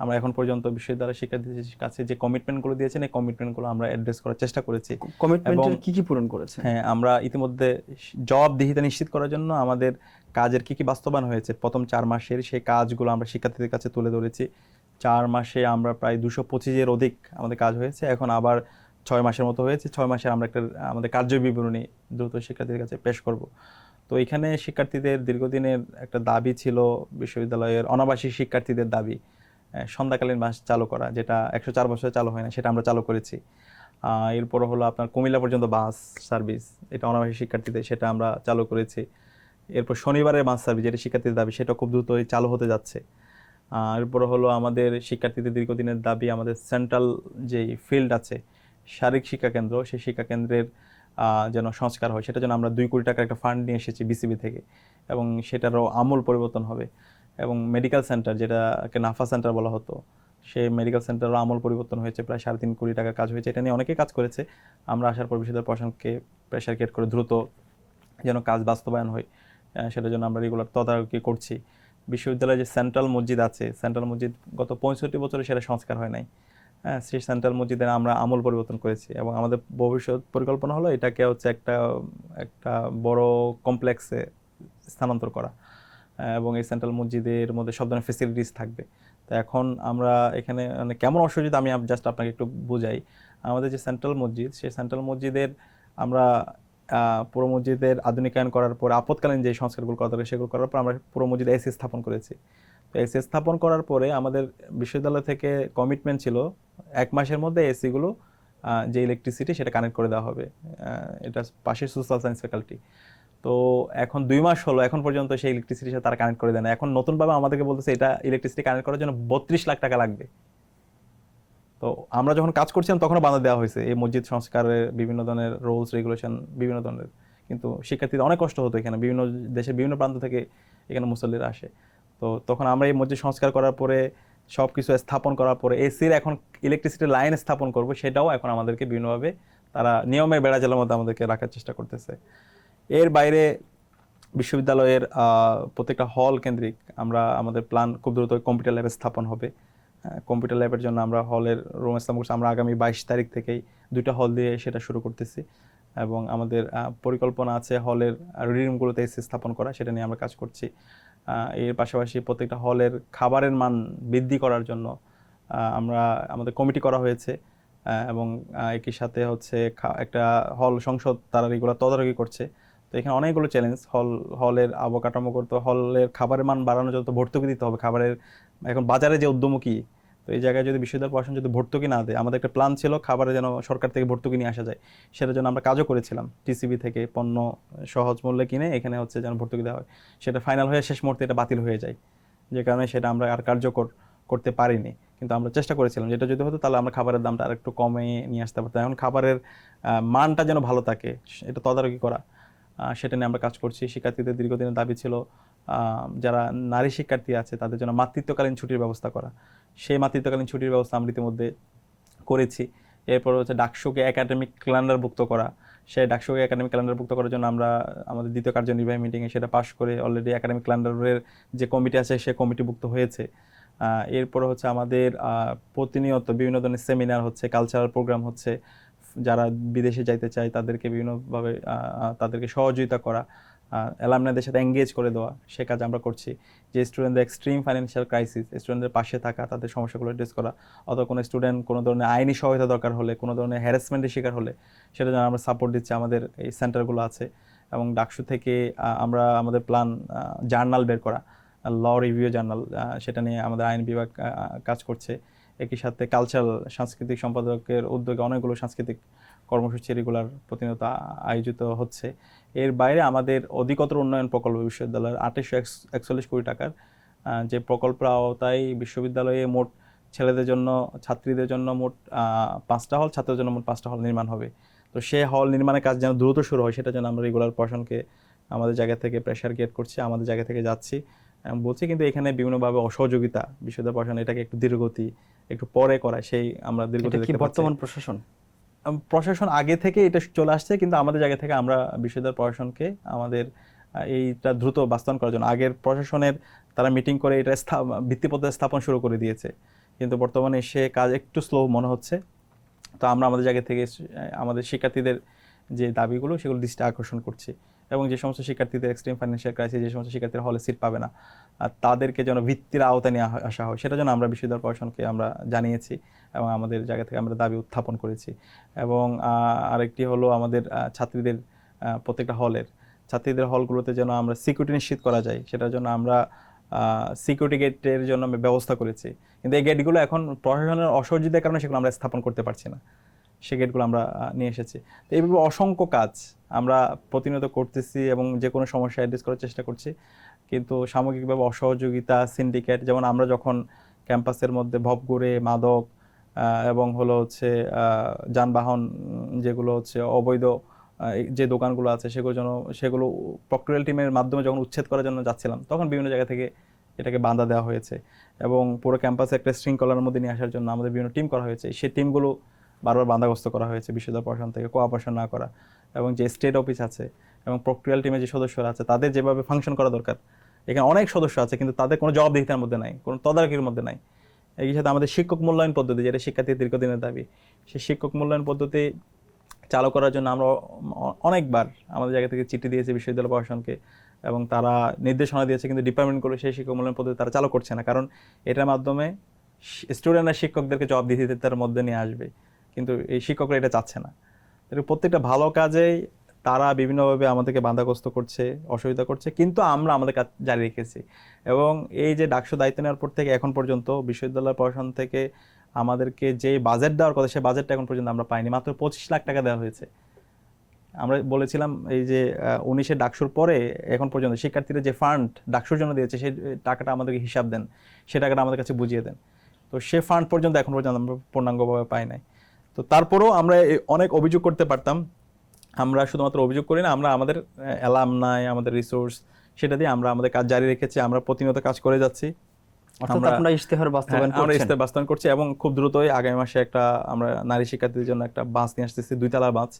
আমরা এখন পর্যন্ত বিশ্ববিদ্যালয় শিক্ষার্থীদের কাছে যে কমিটমেন্টগুলো দিয়েছেন এই কমিটমেন্টগুলো আমরা অ্যাড্রেস করার চেষ্টা করেছি। কমিটমেন্টের কি পূরণ করেছেন? হ্যাঁ, আমরা ইতিমধ্যে জবাবদিহিতা নিশ্চিত করার জন্য আমাদের কাজের কি বাস্তবায়ন হয়েছে প্রথম 4 মাসের সেই কাজগুলো আমরা শিক্ষার্থীদের কাছে তুলে ধরেছি। 4 মাসে আমরা প্রায় 225-এর অধিক আমাদের কাজ হয়েছে। এখন আবার 6 মাসের মতো হয়েছে। 6 মাসে আমরা আমাদের কার্য বিবরণী দ্রুত শিক্ষার্থীদের কাছে পেশ করব। তো এখানে শিক্ষার্থীদের দীর্ঘদিনের একটা দাবি ছিল, বিশ্ববিদ্যালয়ের অনাবাসিক শিক্ষার্থীদের দাবি সন্ধ্যাকালীন বাস চালু করা, যেটা 104 বছরে চালু হয় না, সেটা আমরা চালু করেছি। এরপর হলো আপনার কুমিল্লা পর্যন্ত বাস সার্ভিস, এটা অনাবাসিক শিক্ষার্থীদের, সেটা আমরা চালু করেছি। এরপর শনিবারের বাস সার্ভিস, যেটা শিক্ষার্থীদের দাবি, সেটা খুব দ্রুতই চালু হতে যাচ্ছে। এরপর হলো আমাদের শিক্ষার্থীদের দীর্ঘদিনের দাবি, আমাদের সেন্ট্রাল যেই ফিল্ড আছে শারীরিক শিক্ষা কেন্দ্র, সেই শিক্ষা কেন্দ্রের যেন সংস্কার হয়, সেটা যেন আমরা 2 কোটি টাকার একটা ফান্ড নিয়ে এসেছি বিসিবি থেকে, এবং সেটারও আমূল পরিবর্তন হবে। এবং মেডিকেল সেন্টার, যেটাকে নাফা সেন্টার বলা হতো, সেই মেডিকেল সেন্টারও আমূল পরিবর্তন হয়েছে, প্রায় 3.5 কোটি টাকার কাজ হয়েছে। এটা নিয়ে অনেকেই কাজ করেছে। আমরা আসার পর বিশ্ববিদ্যালয় প্রশাসনকে প্রেশার ক্রিয়েট করে দ্রুত যেন কাজ বাস্তবায়ন হয়, সেটার জন্য আমরা রেগুলার তদারকি করছি। বিশ্ববিদ্যালয়ে যে সেন্ট্রাল মসজিদ আছে, সেন্ট্রাল মসজিদ গত 65 বছরে সেটা সংস্কার হয় নাই। সেই সেন্ট্রাল মসজিদের আমরা আমূল পরিবর্তন করেছি এবং আমাদের ভবিষ্যৎ পরিকল্পনা হলো এটাকে হচ্ছে একটা বড় কমপ্লেক্সে স্থানান্তর করা, এবং এই সেন্ট্রাল মসজিদের মধ্যে সব ধরনের ফেসিলিটিস থাকবে। তো এখন আমরা এখানে মানে কেমন অসুবিধা আমি জাস্ট আপনাকে একটু বুঝাই। আমাদের যে সেন্ট্রাল মসজিদ, সেই সেন্ট্রাল মসজিদের আমরা পুরো মসজিদের আধুনিকায়ন করার পর আপৎকালীন যে সংস্কারগুলো করা দরকার সেগুলো করার পর আমরা পুরো মসজিদে এসি স্থাপন করেছি। তো এসি স্থাপন করার পরে আমাদের বিশ্ববিদ্যালয় থেকে কমিটমেন্ট ছিল 1 মাসের মধ্যে এসিগুলো যে ইলেকট্রিসিটি সেটা কানেক্ট করে দেওয়া হবে। এটা পাশের সোশ্যাল সায়েন্স ফ্যাকাল্টি। তো এখন 2 মাস হলো, এখন পর্যন্ত সেই ইলেকট্রিসিটির সাথে তারা কানেক্ট করে দেয় না। এখন নতুনভাবে আমাদেরকে বলতেছে এটা ইলেকট্রিসিটি কানেক্ট করার জন্য 32 লাখ টাকা লাগবে। তো আমরা যখন কাজ করছিলাম তখনও বাধা দেওয়া হয়েছে এই মসজিদ সংস্কারের বিভিন্ন ধরনের রুলস রেগুলেশন বিভিন্ন ধরনের, কিন্তু শিক্ষার্থীদের অনেক কষ্ট হতো এখানে, বিভিন্ন দেশের বিভিন্ন প্রান্ত থেকে এখানে মুসল্লিরা আসে। তো তখন আমরা এই মসজিদ সংস্কার করার পরে সব কিছু স্থাপন করার পরে এসির এখন ইলেকট্রিসিটি লাইন স্থাপন করব, সেটাও এখন আমাদেরকে বিভিন্নভাবে তারা নিয়মের বেড়াজালের মধ্যে আমাদেরকে রাখার চেষ্টা করতেছে। এর বাইরে বিশ্ববিদ্যালয়ের প্রত্যেকটা হল কেন্দ্রিক আমরা আমাদের প্ল্যান খুব দ্রুত কম্পিউটার ল্যাবে স্থাপন হবে। কম্পিউটার ল্যাবের জন্য আমরা হলের রুম স্থাপন করছি, আমরা আগামী 22 তারিখ থেকেই 2টা হল দিয়ে সেটা শুরু করতেছি এবং আমাদের পরিকল্পনা আছে হলের রিডিংগুলোতে এসি স্থাপন করা, সেটা নিয়ে আমরা কাজ করছি। এর পাশাপাশি প্রত্যেকটা হলের খাবারের মান বৃদ্ধি করার জন্য আমরা আমাদের কমিটি করা হয়েছে এবং একই সাথে হচ্ছে একটা হল সংসদ তারা রেগুলার তদারকি করছে। তো এখানে অনেকগুলো চ্যালেঞ্জ, হলের অবকাঠামো করতে, হলের খাবারের মান বাড়ানো, যত ভর্তুকি দিতে হবে খাবারের, এখন বাজারে যে উদ্যমুখী, তো এই জায়গায় যদি বিশ্ববিদ্যালয় প্রশাসন যদি ভর্তুকি না দেয়, আমাদের একটা প্ল্যান ছিল খাবারে যেন সরকার থেকে ভর্তুকি নিয়ে আসা যায়, সেটার জন্য আমরা কাজও করেছিলাম, টিসিবি থেকে পণ্য সহজ মূল্যে কিনে এখানে হচ্ছে যেন ভর্তুকি দেওয়া হয়, সেটা ফাইনাল হয়ে শেষ মুহূর্তে এটা বাতিল হয়ে যায়, যে কারণে সেটা আমরা আর কার্যকর করতে পারিনি। কিন্তু আমরা চেষ্টা করেছিলাম যেটা যদি হতো তাহলে আমরা খাবারের দামটা আর একটু কমে নিয়ে আসতে পারতাম। এখন খাবারের মানটা যেন ভালো থাকে এটা তদারকি করা, সেটা নিয়ে আমরা কাজ করছি। শিক্ষার্থীদের দীর্ঘদিনের দাবি ছিল যারা নারী শিক্ষার্থী আছে তাদের জন্য মাতৃত্বকালীন ছুটির ব্যবস্থা করা, সেই মাতৃত্বকালীন ছুটির ব্যবস্থা আমরা ইতিমধ্যে করেছি। এরপর হচ্ছে ডাকসুকে একাডেমিক ক্যালেন্ডারভুক্ত করা, সেই ডাকসুকে একাডেমিক ক্যালেন্ডারভুক্ত করার জন্য আমরা আমাদের দ্বিতীয় কার্যনির্বাহী মিটিংয়ে সেটা পাশ করে অলরেডি একাডেমিক ক্যালেন্ডারের যে কমিটি আছে সে কমিটিভুক্ত হয়েছে। এরপর হচ্ছে আমাদের প্রতিনিয়ত বিভিন্ন ধরনের সেমিনার হচ্ছে, কালচারাল প্রোগ্রাম হচ্ছে, যারা বিদেশে যাইতে চায় তাদেরকে বিভিন্নভাবে তাদেরকে সহযোগিতা করা, অ্যালামনাইদের সাথে এঙ্গেজ করে দেওয়া, সে কাজ আমরা করছি। যে স্টুডেন্টদের এক্সট্রিম ফাইন্যান্সিয়াল ক্রাইসিস, স্টুডেন্টদের পাশে থাকা, তাদের সমস্যাগুলো অ্যাড্রেস করা, অথবা কোনো স্টুডেন্ট কোনো ধরনের আইনি সহায়তা দরকার হলে, কোনো ধরনের হ্যারাসমেন্টের শিকার হলে সেটা যেন আমরা সাপোর্ট দিচ্ছি, আমাদের এই সেন্টারগুলো আছে। এবং ডাকসু থেকে আমরা আমাদের প্ল্যান জার্নাল বের করা, ল রিভিউ জার্নাল, সেটা নিয়ে আমাদের আইন বিভাগ কাজ করছে। একই সাথে কালচারাল সাংস্কৃতিক সম্পাদকের উদ্যোগে অনেকগুলো সাংস্কৃতিক কর্মসূচি রেগুলার প্রতিনিয়ত আয়োজিত হচ্ছে। এর বাইরে আমাদের অধিকতর উন্নয়ন প্রকল্প বিশ্ববিদ্যালয়ের 2841 কোটি টাকার যে প্রকল্পের আওতায় বিশ্ববিদ্যালয়ে মোট ছেলেদের জন্য ছাত্রীদের জন্য মোট 5টা হল, ছাত্রদের জন্য মোট 5টা হল নির্মাণ হবে। তো সে হল নির্মাণের কাজ যেন দ্রুত শুরু হয় সেটার জন্য আমরা রেগুলার প্রশাসনকে আমাদের জায়গা থেকে প্রেশার ক্রিয়েট করছি, আমাদের জায়গা থেকে যাচ্ছি বলছি। কিন্তু এখানে বিভিন্নভাবে অসহযোগিতা, বিশ্ববিদ্যালয় প্রশাসন এটাকে একটু ধীরগতি একটু পরে করায়, সেই আমরা দীর্ঘগতি দেখতে পাচ্ছি। বর্তমান প্রশাসন আগে থেকে এটা চলে আসছে, কিন্তু আমাদের জায়গা থেকে আমরা বিশ্ববিদ্যালয় প্রশাসনকে আমাদের এইটা দ্রুত বাস্তবায়ন করার জন্য, আগের প্রশাসনের তারা মিটিং করে এটা ভিত্তিপ্রস্তর স্থাপন শুরু করে দিয়েছে, কিন্তু বর্তমানে সে কাজ একটু স্লো মনে হচ্ছে। তো আমরা আমাদের জায়গা থেকে আমাদের শিক্ষার্থীদের যে দাবিগুলো সেগুলো দৃষ্টি আকর্ষণ করছি, এবং যে সমস্ত শিক্ষার্থীদের এক্সট্রিম ফাইন্যান্সিয়াল ক্রাইসিস, যে সমস্ত শিক্ষার্থীরা হলে সিট পাবে না, তাদেরকে যেন ভিত্তির আওতায় নিয়ে আসা হয়, সেটা যেন আমরা বিশ্ববিদ্যালয় প্রশাসনকে আমরা জানিয়েছি এবং আমাদের জায়গা থেকে আমরা দাবি উত্থাপন করেছি। এবং আরেকটি হলো আমাদের ছাত্রীদের প্রত্যেকটা ছাত্রীদের হলগুলোতে যেন আমরা সিকিউরিটি নিশ্চিত করা যায়, সেটার জন্য আমরা সিকিউরিটি গেটের জন্য ব্যবস্থা করেছি। কিন্তু এই গেটগুলো এখন প্রশাসনের অসহযোগিতার কারণে সেগুলো আমরা স্থাপন করতে পারছি না, সে গেটগুলো আমরা নিয়ে এসেছি। তো এইভাবে অসংখ্য কাজ আমরা প্রতিনিয়ত করতেছি এবং যে কোনো সমস্যা অ্যাড্রেস করার চেষ্টা করছি। কিন্তু সামগ্রিকভাবে অসহযোগিতা, সিন্ডিকেট, যেমন আমরা যখন ক্যাম্পাসের মধ্যে ভবঘুরে মাদক এবং হলো হচ্ছে যানবাহন যেগুলো হচ্ছে অবৈধ যে দোকানগুলো আছে সেগুলো প্রক্রিয়াল টিমের মাধ্যমে যখন উচ্ছেদ করার জন্য যাচ্ছিলাম, তখন বিভিন্ন জায়গা থেকে এটাকে বাধা দেওয়া হয়েছে এবং পুরো ক্যাম্পাসে একটা শৃঙ্খলার মধ্যে নিয়ে আসার জন্য আমাদের বিভিন্ন টিম করা হয়েছে। সেই টিমগুলো বারবার বাধাগ্রস্ত করা হয়েছে বিশ্ববিদ্যালয় প্রশাসন থেকে, কোঅপারেশন না করা, এবং যে স্টেট অফিস আছে এবং প্রক্রিয়াল টিমের যে সদস্যরা আছে তাদের যেভাবে ফাংশন করা দরকার, এখানে অনেক সদস্য আছে কিন্তু তাদের কোনো জবাবদিহিতার মধ্যে নাই, কোনো তদারকির মধ্যে নাই। একই সাথে আমাদের শিক্ষক মূল্যায়ন পদ্ধতি, যেটা শিক্ষার্থীর দীর্ঘদিনের দাবি, সেই শিক্ষক মূল্যায়ন পদ্ধতি চালু করার জন্য আমরা অনেকবার আমাদের জায়গা থেকে চিঠি দিয়েছি বিশ্ববিদ্যালয় প্রশাসনকে, এবং তারা নির্দেশনা দিয়েছে, কিন্তু ডিপার্টমেন্টগুলো সেই শিক্ষক মূল্যায়ন পদ্ধতি তারা চালু করছে না, কারণ এটার মাধ্যমে স্টুডেন্টরা শিক্ষকদেরকে জবাবদিহিতার মধ্যে নিয়ে আসবে, কিন্তু এই শিক্ষকরা এটা চাচ্ছে না। প্রত্যেকটা ভালো কাজেই তারা বিভিন্নভাবে আমাদেরকে বাধাগ্রস্ত করছে, অসুবিধা করছে, কিন্তু আমরা আমাদের কাজ জারি রেখেছি। এবং এই যে ডাকসু দায়িত্ব নেওয়ার পর থেকে এখন পর্যন্ত বিশ্ববিদ্যালয় প্রশাসন থেকে আমাদেরকে যে বাজেট দেওয়ার কথা, সেই বাজেটটা এখন পর্যন্ত আমরা পাইনি, মাত্র 25 লাখ টাকা দেওয়া হয়েছে। আমরা বলেছিলাম এই যে 19-এর ডাকসুর পরে এখন পর্যন্ত শিক্ষার্থীরা যে ফান্ড ডাকসুর জন্য দিয়েছে সেই টাকাটা আমাদেরকে হিসাব দেন, সে টাকাটা আমাদের কাছে বুঝিয়ে দেন। তো সে ফান্ড পর্যন্ত এখন পর্যন্ত আমরা পূর্ণাঙ্গভাবে পাই নাই। তো তারপরেও আমরা অনেক অভিযোগ করতে পারতাম। আমরা শুধুমাত্র অভিযোগ করি না, আমরা আমাদের অ্যালামনাই, আমাদের রিসোর্স, সেটা দিয়ে আমরা আমাদের কাজ জারি রেখেছি। আমরা প্রতিনিয়ত কাজ করে যাচ্ছি। অর্থাৎ আমরা আপনারা ইশতেহার বাস্তবায়ন আমরা করছেন। ইশতেহার বাস্তবায়ন করছি এবং খুব দ্রুতই আগামী মাসে আমরা নারী শিক্ষার্থীদের জন্য একটা বাস নিয়ে আসতেছি, 2 তলার বাস,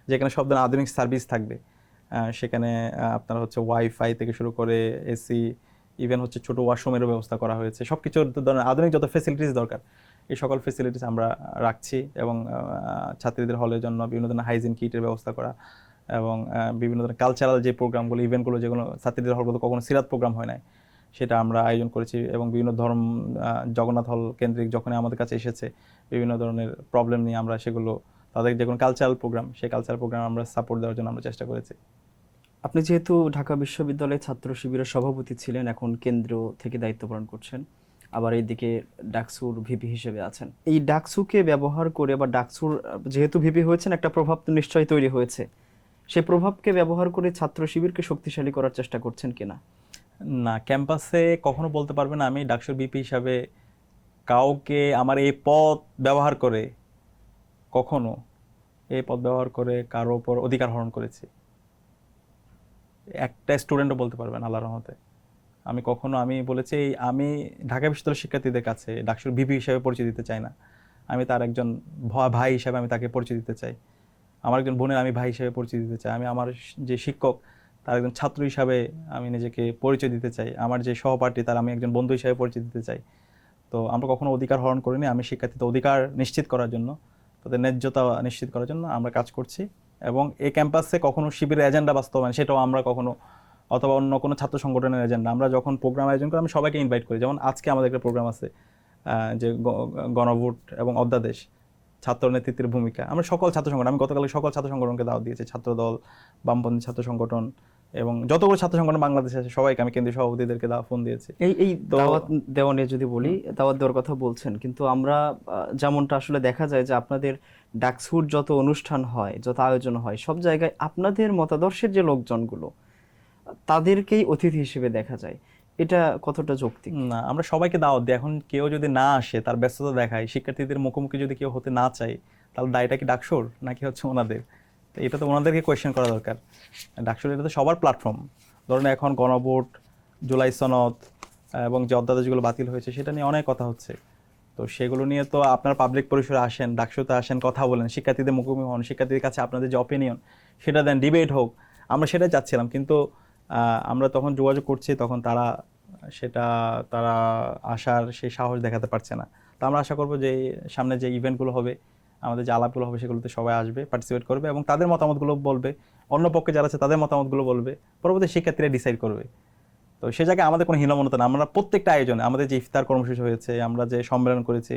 যেখানে সব ধরনের আধুনিক সার্ভিস থাকবে। সেখানে আপনার হচ্ছে ওয়াইফাই থেকে শুরু করে এসি, ইভেন হচ্ছে ছোট ওয়াশরুমেরও ব্যবস্থা করা হয়েছে। সব কিছু ধরনের আধুনিক যত ফেসিলিটিস দরকার, এই সকল ফেসিলিটিস আমরা রাখছি। এবং ছাত্রীদের হলের জন্য বিভিন্ন ধরনের হাইজিন কিটের ব্যবস্থা করা, এবং বিভিন্ন ধরনের কালচারাল যে প্রোগ্রামগুলো, ইভেন্টগুলো, যেগুলো ছাত্রীদের হলগুলো কখনো সিরাত প্রোগ্রাম হয় না, সেটা আমরা আয়োজন করেছি। এবং বিভিন্ন জগন্নাথ হল কেন্দ্রিক যখনই আমাদের কাছে এসেছে বিভিন্ন ধরনের প্রবলেম নিয়ে, আমরা সেগুলো, তাদের যে কোনো কালচারাল প্রোগ্রাম, সেই কালচারাল প্রোগ্রাম আমরা সাপোর্ট দেওয়ার জন্য আমরা চেষ্টা করেছি। আপনি যেহেতু ঢাকা বিশ্ববিদ্যালয়ের ছাত্র শিবিরের সভাপতি ছিলেন, এখন কেন্দ্র থেকে দায়িত্ব পালন করছেন, আবার এইদিকে ডাকসুর ভিপি হিসেবে আছেন, এই ডাকসুকে ব্যবহার করে বা ডাকসুর যেহেতু ভিপি হয়েছেন, একটা প্রভাব তো নিশ্চয়ই তৈরি হয়েছে, সেই প্রভাবকে ব্যবহার করে ছাত্র শিবিরকে শক্তিশালী করার চেষ্টা করছেন কিনা? না, ক্যাম্পাসে কখনো বলতে পারবে না আমি ডাকসুর বিপি হিসাবে কাউকে আমার এই পদ ব্যবহার করে, কখনো এই পদ ব্যবহার করে কারো উপর অধিকার হরণ করেছি একটা স্টুডেন্টও বলতে পারবেন আল্লাহর রহমতে। আমি বলেছি, আমি ঢাকা বিশ্ববিদ্যালয়ের শিক্ষার্থীদের কাছে ডাকসুর ভিপি হিসেবে পরিচয় দিতে চাই না। আমি তার একজন ভাই হিসেবে আমি তাকে পরিচয় দিতে চাই। আমার একজন বোনের আমি ভাই হিসেবে পরিচয় দিতে চাই। আমি আমার যে শিক্ষক, তার একজন ছাত্র হিসাবে আমি নিজেকে পরিচয় দিতে চাই। আমার যে সহপাঠী, তার আমি একজন বন্ধু হিসেবে পরিচয় দিতে চাই। তো আমরা কখনো অধিকার হরণ করিনি। আমি শিক্ষার্থীদের অধিকার নিশ্চিত করার জন্য, তাদের ন্যায্যতা নিশ্চিত করার জন্য আমরা কাজ করছি। এবং এই ক্যাম্পাসে কখনো শিবিরের এজেন্ডা বাস্তবায়ন, সেটাও আমরা কখনো, অথবা অন্য কোনো ছাত্র সংগঠনের এজেন্ডা, আমরা যখন প্রোগ্রাম আয়োজন করি আমি সবাইকে ইনভাইট করি। যেমন আজকে আমাদের একটা প্রোগ্রাম আছে, যে গণভোট এবং অধ্যাদেশ, ছাত্র নেতৃত্বের ভূমিকা। আমরা সকল ছাত্র সংগঠন, আমি গতকাল সকল ছাত্র সংগঠনকে দাওয়াত দিয়েছি, ছাত্রদল, বামপন্থী ছাত্র সংগঠন এবং যতগুলো ছাত্র সংগঠন বাংলাদেশে আছে সবাইকে, আমি কেন্দ্রীয় সভাপতিদেরকে ফোন দিয়েছি। এই দাওয়াত দেওয়া নিয়ে যদি বলি, দাওয়াত দেওয়ার কথা বলছেন, কিন্তু আমরা যেমনটা আসলে দেখা যায় যে আপনাদের ডাকসুর যত অনুষ্ঠান হয়, যত আয়োজন হয়, সব জায়গায় আপনাদের মতাদর্শের যে লোকজনগুলো, তাদেরকেই অতিথি হিসেবে দেখা যায়। এটা কতটা যৌক্তিক? না, আমরা সবাইকে দাওয়াত দিই। এখন কেউ যদি না আসে, তার ব্যস্ততা দেখায়, শিক্ষার্থীদের মুখোমুখি যদি কেউ হতে না চায়, তাহলে দায়টা কি ডাকসুর নাকি হচ্ছে ওনাদের? তো এটা তো ওনাদেরকে কোয়েশ্চেন করা দরকার। ডাকসুর এটা তো সবার প্ল্যাটফর্ম। ধরুন এখন গণভোট, জুলাই সনদ এবং যে অধ্যাদেশগুলো বাতিল হয়েছে, সেটা নিয়ে অনেক কথা হচ্ছে। তো সেগুলো নিয়ে তো আপনার পাবলিক পরিসরে আসেন, ডাকসুতে আসেন, কথা বলেন, শিক্ষার্থীদের মুখোমুখি হন, শিক্ষার্থীদের কাছে আপনাদের যে অপিনিয়ন সেটা দেন, ডিবেট হোক। আমরা সেটাই চাচ্ছিলাম, কিন্তু আমরা তখন যোগাযোগ করছি, তখন তারা আসার সেই সাহস দেখাতে পারছে না। তো আমরা আশা করবো যে সামনে যে ইভেন্টগুলো হবে, আমাদের যে আলাপগুলো হবে, সেগুলোতে সবাই আসবে, পার্টিসিপেট করবে এবং তাদের মতামতগুলো বলবে, অন্য পক্ষে যারা আছে তাদের মতামতগুলো বলবে, পরবর্তী শিক্ষার্থীরা ডিসাইড করবে। তো সে জায়গায় আমাদের কোনো হীনমন্যতা না। আমরা প্রত্যেকটা আয়োজনে, আমাদের যে ইফতার কর্মসূচি হয়েছে, আমরা যে সম্মেলন করেছি,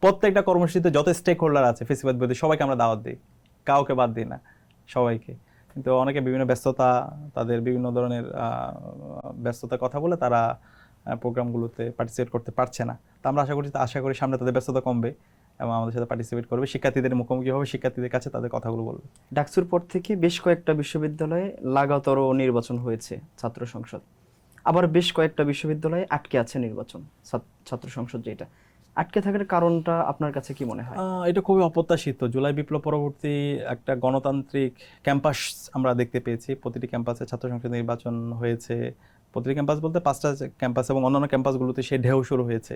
প্রত্যেকটা কর্মসূচিতে যত স্টেক হোল্ডার আছে ফেসিবাদ বিরোধী, সবাইকে আমরা দাওয়াত দিই, কাউকে বাদ দিই না, সবাইকে। কিন্তু অনেকে বিভিন্ন ব্যস্ততা, তাদের বিভিন্ন ধরনের ব্যস্ততার কথা বলে তারা প্রোগ্রামগুলোতে পার্টিসিপেট করতে পারছে না। তো আমরা আশা করি সামনে তাদের ব্যস্ততা কমবে এবং আমাদের সাথে পার্টিসিপেট করবে, শিক্ষার্থীদের মুখোমুখি হবে, শিক্ষার্থীদের কাছে তাদের কথাগুলো বলবে। ডাকসুর পর থেকে বেশ কয়েকটা বিশ্ববিদ্যালয়ে লাগাতার নির্বাচন হয়েছে ছাত্র সংসদ, আবার বেশ কয়েকটা বিশ্ববিদ্যালয়ে আটকে আছে নির্বাচন, ছাত্র সংসদ যেটা আটকে থাকার কারণটা আপনার কাছে কি মনে হয়? এটা খুবই অপ্রত্যাশিত। জুলাই বিপ্লব পরবর্তী একটা গণতান্ত্রিক ক্যাম্পাস আমরা দেখতে পেয়েছি। প্রতিটি ক্যাম্পাসে ছাত্র সংসদ নির্বাচন হয়েছে। প্রতিটি ক্যাম্পাস বলতে 5টা ক্যাম্পাস এবং অন্যান্য ক্যাম্পাসগুলোতে সেই ঢেউ শুরু হয়েছে।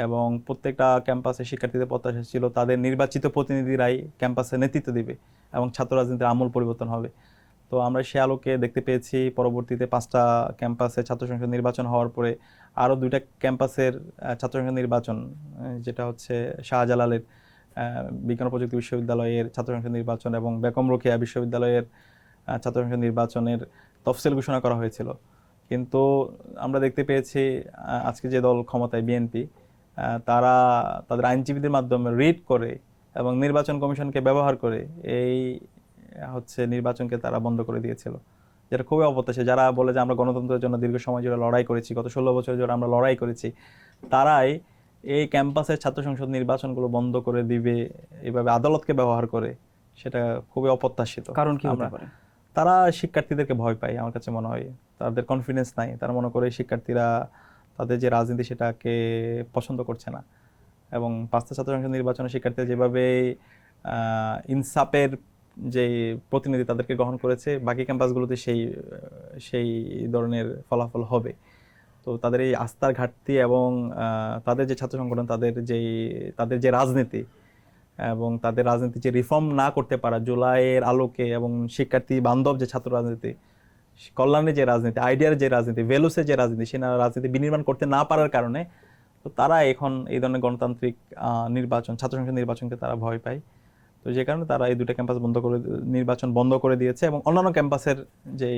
এবং প্রত্যেকটা ক্যাম্পাসে শিক্ষার্থীদের প্রত্যাশা ছিল তাদের নির্বাচিত প্রতিনিধিরাই ক্যাম্পাসে নেতৃত্ব দিবে এবং ছাত্র রাজনীতির আমূল পরিবর্তন হবে। তো আমরা সে আলোকে দেখতে পেয়েছি পরবর্তীতে 5টা ক্যাম্পাসে ছাত্র সংসদ নির্বাচন হওয়ার পরে আরও 2টা ক্যাম্পাসের ছাত্র সংসদ নির্বাচন, যেটা হচ্ছে শাহজালালের বিজ্ঞান ও প্রযুক্তি বিশ্ববিদ্যালয়ের ছাত্র সংসদ নির্বাচন এবং বেগম রোকেয়া বিশ্ববিদ্যালয়ের ছাত্র সংসদ নির্বাচনের তফসিল ঘোষণা করা হয়েছিল। কিন্তু আমরা দেখতে পেয়েছি আজকে যে দল ক্ষমতায়, বিএনপি, তারা তাদের আইনজীবীদের মাধ্যমে রিড করে এবং নির্বাচন কমিশনকে ব্যবহার করে এই নির্বাচনকে তারা বন্ধ করে দিয়েছিল, যেটা খুবই অপ্রত্যাশিত। যারা বলে যে আমরা গণতন্ত্রের জন্য দীর্ঘ সময় জুড়ে লড়াই করেছি, গত 16 বছর জুড়ে আমরা লড়াই করেছি, তারাই এই ক্যাম্পাসের ছাত্র সংসদ নির্বাচনগুলো বন্ধ করে দিবে এভাবে আদালতকে ব্যবহার করে, সেটা খুবই অপ্রত্যাশিত। কারণ কি হতে পারে? তারা শিক্ষার্থীদেরকে ভয় পায়, আমার কাছে মনে হয় তাদের কনফিডেন্স নাই। তারা মনে করে শিক্ষার্থীরা তাদের যে রাজনীতি সেটাকে পছন্দ করছে না। এবং 5টা ছাত্র সংসদ নির্বাচনে শিক্ষার্থীরা যেভাবে ইনসাফের যে প্রতিনিধি তাদেরকে গ্রহণ করেছে, বাকি ক্যাম্পাসগুলোতে সেই ধরনের ফলাফল হবে। তো তাদের এই আস্থার ঘাটতি এবং তাদের যে ছাত্র সংগঠন, তাদের যে রাজনীতি এবং তাদের রাজনীতি যে রিফর্ম না করতে পারা জুলাইয়ের আলোকে, এবং শিক্ষার্থী বান্ধব যে ছাত্র রাজনীতি, কল্যাণের যে রাজনীতি, আইডিয়ার যে রাজনীতি, ভ্যালুসের যে রাজনীতি, সে রাজনীতি বিনির্মাণ করতে না পারার কারণে তো তারা এখন এই ধরনের গণতান্ত্রিক নির্বাচন, ছাত্র সংসদ নির্বাচনকে তারা ভয় পায়। তো যে কারণে তারা এই দুটো ক্যাম্পাস নির্বাচন বন্ধ করে দিয়েছে, এবং অন্যান্য ক্যাম্পাসের যে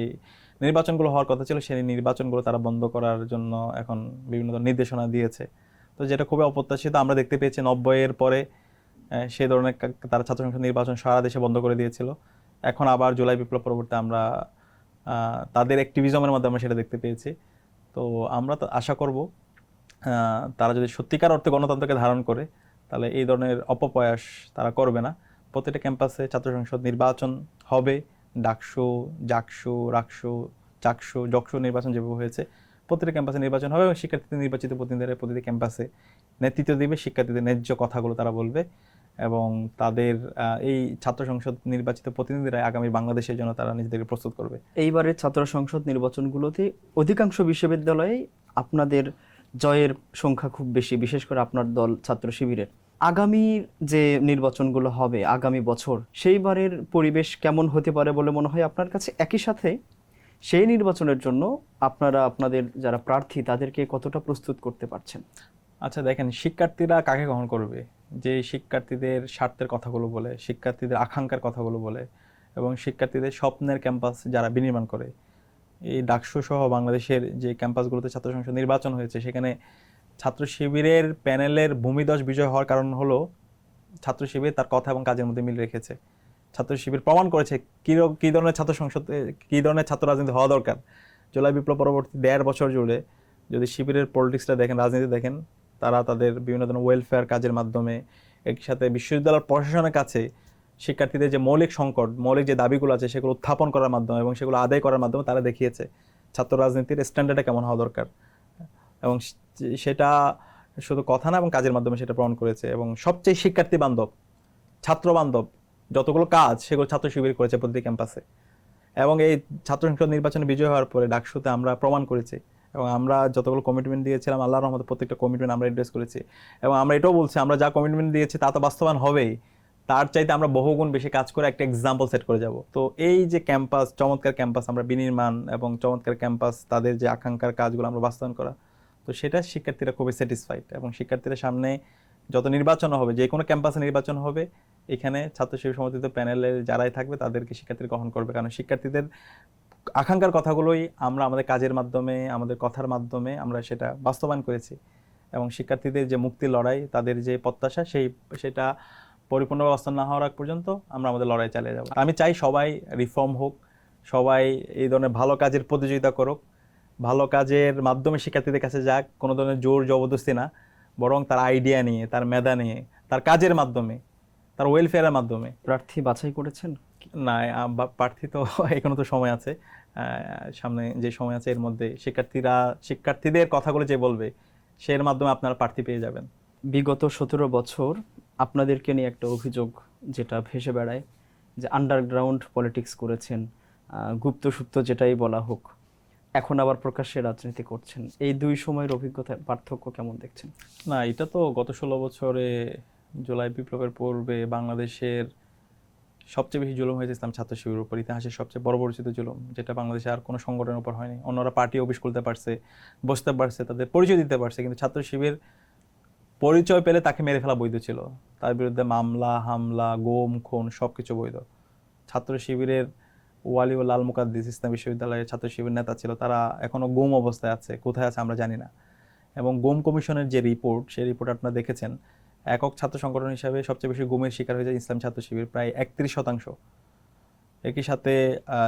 নির্বাচনগুলো হওয়ার কথা ছিল সেই নির্বাচনগুলো তারা বন্ধ করার জন্য এখন বিভিন্ন ধরনের নির্দেশনা দিয়েছে। তো যেটা খুবই অপ্রত্যাশিত। আমরা দেখতে পেয়েছি 90-এর পরে সেই ধরনের তারা ছাত্র সংসদ নির্বাচন সারা দেশে বন্ধ করে দিয়েছিল। এখন আবার জুলাই বিপ্লব পরবর্তী আমরা তাদের অ্যাক্টিভিজমের মধ্যে আমরা সেটা দেখতে পেয়েছি। তো আমরা তো আশা করব তারা যদি সত্যিকার অর্থে গণতন্ত্রকে ধারণ করে, তাহলে এই ধরনের অপপ্রয়াস তারা করবে না। প্রত্যেকটা ক্যাম্পাসে ছাত্র সংসদ নির্বাচন হবে, ডাকসু, জাকসু, রাকসু, চাকসু, জকসু নির্বাচন যেভাবে হয়েছে প্রত্যেকটা ক্যাম্পাসে নির্বাচন হবে, এবং শিক্ষার্থীদের নির্বাচিত প্রতিনিধিরা প্রতিটি ক্যাম্পাসে নেতৃত্ব দিবে, শিক্ষার্থীদের ন্যায্য কথাগুলো তারা বলবে, এবং তাদের এই ছাত্র সংসদ নির্বাচিত প্রতিনিধিরা আগামী বাংলাদেশের জন্য তারা নিজেদেরকে প্রস্তুত করবে। এইবারের ছাত্র সংসদ নির্বাচনগুলোতে অধিকাংশ বিশ্ববিদ্যালয়ে আপনাদের জয়ের সংখ্যা খুব বেশি, বিশেষ করে আপনার দল ছাত্র শিবিরের। আগামী যে নির্বাচনগুলো হবে আগামী বছর, সেইবারের পরিবেশ কেমন হতে পারে বলে মনে হয় আপনার কাছে? একই সাথে সেই নির্বাচনের জন্য আপনারা আপনাদের যারা প্রার্থী তাদেরকে কতটা প্রস্তুত করতে পারছেন? আচ্ছা দেখেন, শিক্ষার্থীরা কাকে গ্রহণ করবে? যে শিক্ষার্থীদের স্বার্থের কথাগুলো বলে, শিক্ষার্থীদের আকাঙ্ক্ষার কথাগুলো বলে, এবং শিক্ষার্থীদের স্বপ্নের ক্যাম্পাস যারা বিনির্মাণ করে। এই ডাকসু সহ বাংলাদেশের যে ক্যাম্পাসগুলোতে ছাত্র সংসদ নির্বাচন হয়েছে, সেখানে ছাত্র শিবিরের প্যানেলের ভূমিধস বিজয় হওয়ার কারণ হলো ছাত্র শিবির তার কথা এবং কাজের মধ্যে মিল রেখেছে। ছাত্র শিবির প্রমাণ করেছে কী ধরনের ছাত্র সংসদে কী ধরনের ছাত্র রাজনীতি হওয়া দরকার। জুলাই বিপ্লব পরবর্তী 1.5 বছর জুড়ে যদি শিবিরের পলিটিক্সটা দেখেন, রাজনীতি দেখেন, তারা তাদের বিভিন্ন ধরনের ওয়েলফেয়ার কাজের মাধ্যমে, একই সাথে বিশ্ববিদ্যালয়ের প্রশাসনের কাছে শিক্ষার্থীদের যে মৌলিক সংকট, মৌলিক যে দাবিগুলো আছে সেগুলো উত্থাপন করার মাধ্যমে এবং সেগুলো আদায় করার মাধ্যমে তারা দেখিয়েছে ছাত্র রাজনীতির স্ট্যান্ডার্ডটা কেমন হওয়া দরকার, এবং সেটা শুধু কথা না, এবং কাজের মাধ্যমে সেটা প্রমাণ করেছে। এবং সবচেয়ে শিক্ষার্থী বান্ধব, ছাত্র বান্ধব যতগুলো কাজ সেগুলো ছাত্র শিবির করেছে প্রতিটি ক্যাম্পাসে। এবং এই ছাত্র সংসদ নির্বাচনে বিজয় হওয়ার পরে ডাকসুতে আমরা প্রমাণ করেছি, এবং আমরা যতগুলো কমিটমেন্ট দিয়েছিলাম আল্লাহর রহমতে প্রত্যেকটা কমিটমেন্ট আমরা এড্রেস করেছি। এবং আমরা এটাও বলছি, আমরা যা কমিটমেন্ট দিয়েছি তা তো বাস্তবায়ন হবেই, তার চাইতে আমরা বহুগুণ বেশি কাজ করে একটা এক্সাম্পল সেট করে যাব। তো এই যে ক্যাম্পাস, চমৎকার ক্যাম্পাস আমরা বিনির্মাণ, এবং চমৎকার ক্যাম্পাস তাদের যে আকাঙ্ক্ষার কাজগুলো আমরা বাস্তবায়ন করা, তো সেটা শিক্ষার্থীরা খুবই স্যাটিসফাইড। এবং শিক্ষার্থীরা সামনে যত নির্বাচন হবে, যে কোনো ক্যাম্পাসে নির্বাচন হবে, এখানে ছাত্র শিবির সমর্থিত প্যানেলের যারাই থাকবে তাদেরকে শিক্ষার্থীরা গ্রহণ করবে, কারণ শিক্ষার্থীদের আকাঙ্ক্ষার কথাগুলোই আমরা আমাদের কাজের মাধ্যমে, আমাদের কথার মাধ্যমে আমরা সেটা বাস্তবায়ন করেছি। এবং শিক্ষার্থীদের যে মুক্তির লড়াই, তাদের যে প্রত্যাশা, সেটা পরিপূর্ণভাবে বাস্তব না হওয়ার আগ পর্যন্ত আমরা আমাদের লড়াই চালিয়ে যাব। আমি চাই সবাই রিফর্ম হোক, সবাই এই ধরনের ভালো কাজের প্রতিযোগিতা করুক, ভালো কাজের মাধ্যমে শিক্ষার্থীদের কাছে যাক, কোনো ধরনের জোর জবরদস্তি না, বরং তার আইডিয়া নিয়ে, তার মেধা নিয়ে, তার কাজের মাধ্যমে, তার ওয়েলফেয়ারের মাধ্যমে। প্রার্থী বাছাই করেছেন? না, প্রার্থী তো এখনো তো সময় আছে, সামনে যে সময় আছে এর মধ্যে শিক্ষার্থীদের কথাগুলো যে বলবে সের মাধ্যমে আপনারা প্রার্থী পেয়ে যাবেন। বিগত 17 বছর আপনাদেরকে নিয়ে একটা অভিযোগ যেটা ভেসে বেড়ায়, যে আন্ডারগ্রাউন্ড পলিটিক্স করেছেন, গুপ্ত সুপ্ত যেটাই বলা হোক, এখন আবার প্রকাশ্যে রাজনীতি করছেন। এই দুই সময়ের অভিজ্ঞতার পার্থক্য কেমন দেখছেন? না, এটা তো গত 16 বছরে জুলাই বিপ্লবের পূর্বে বাংলাদেশের সবচেয়ে বেশি জুলুম হয়েছে ইসলাম ছাত্র শিবিরের উপর, ইতিহাসের সবচেয়ে বড় পরিচিত জুলুম, যেটা বাংলাদেশে আর কোনো সংগঠনের উপর হয়নি। অন্যরা পার্টি অফিস খুলতে পারছে, বসতে পারছে, তাদের পরিচয় দিতে পারছে, কিন্তু ছাত্র শিবির পরিচয় পেলে তাকে মেরে ফেলা বৈধ ছিল। তার বিরুদ্ধে মামলা, হামলা, গুম, খুন সব কিছু বৈধ। ছাত্র শিবিরের ওয়ালি ও লাল মুকাদ্দিস ইসলাম বিশ্ববিদ্যালয়ের ছাত্র শিবির নেতা ছিল, তারা এখনো গুম অবস্থায় আছে, কোথায় আছে আমরা জানি না। এবং গুম কমিশনের যে রিপোর্ট, সেই রিপোর্ট আপনারা দেখেছেন, একক ছাত্র সংগঠন হিসাবে সবচেয়ে বেশি গুমের শিকার হয়েছে ইসলাম ছাত্র শিবির, প্রায় 31%। একই সাথে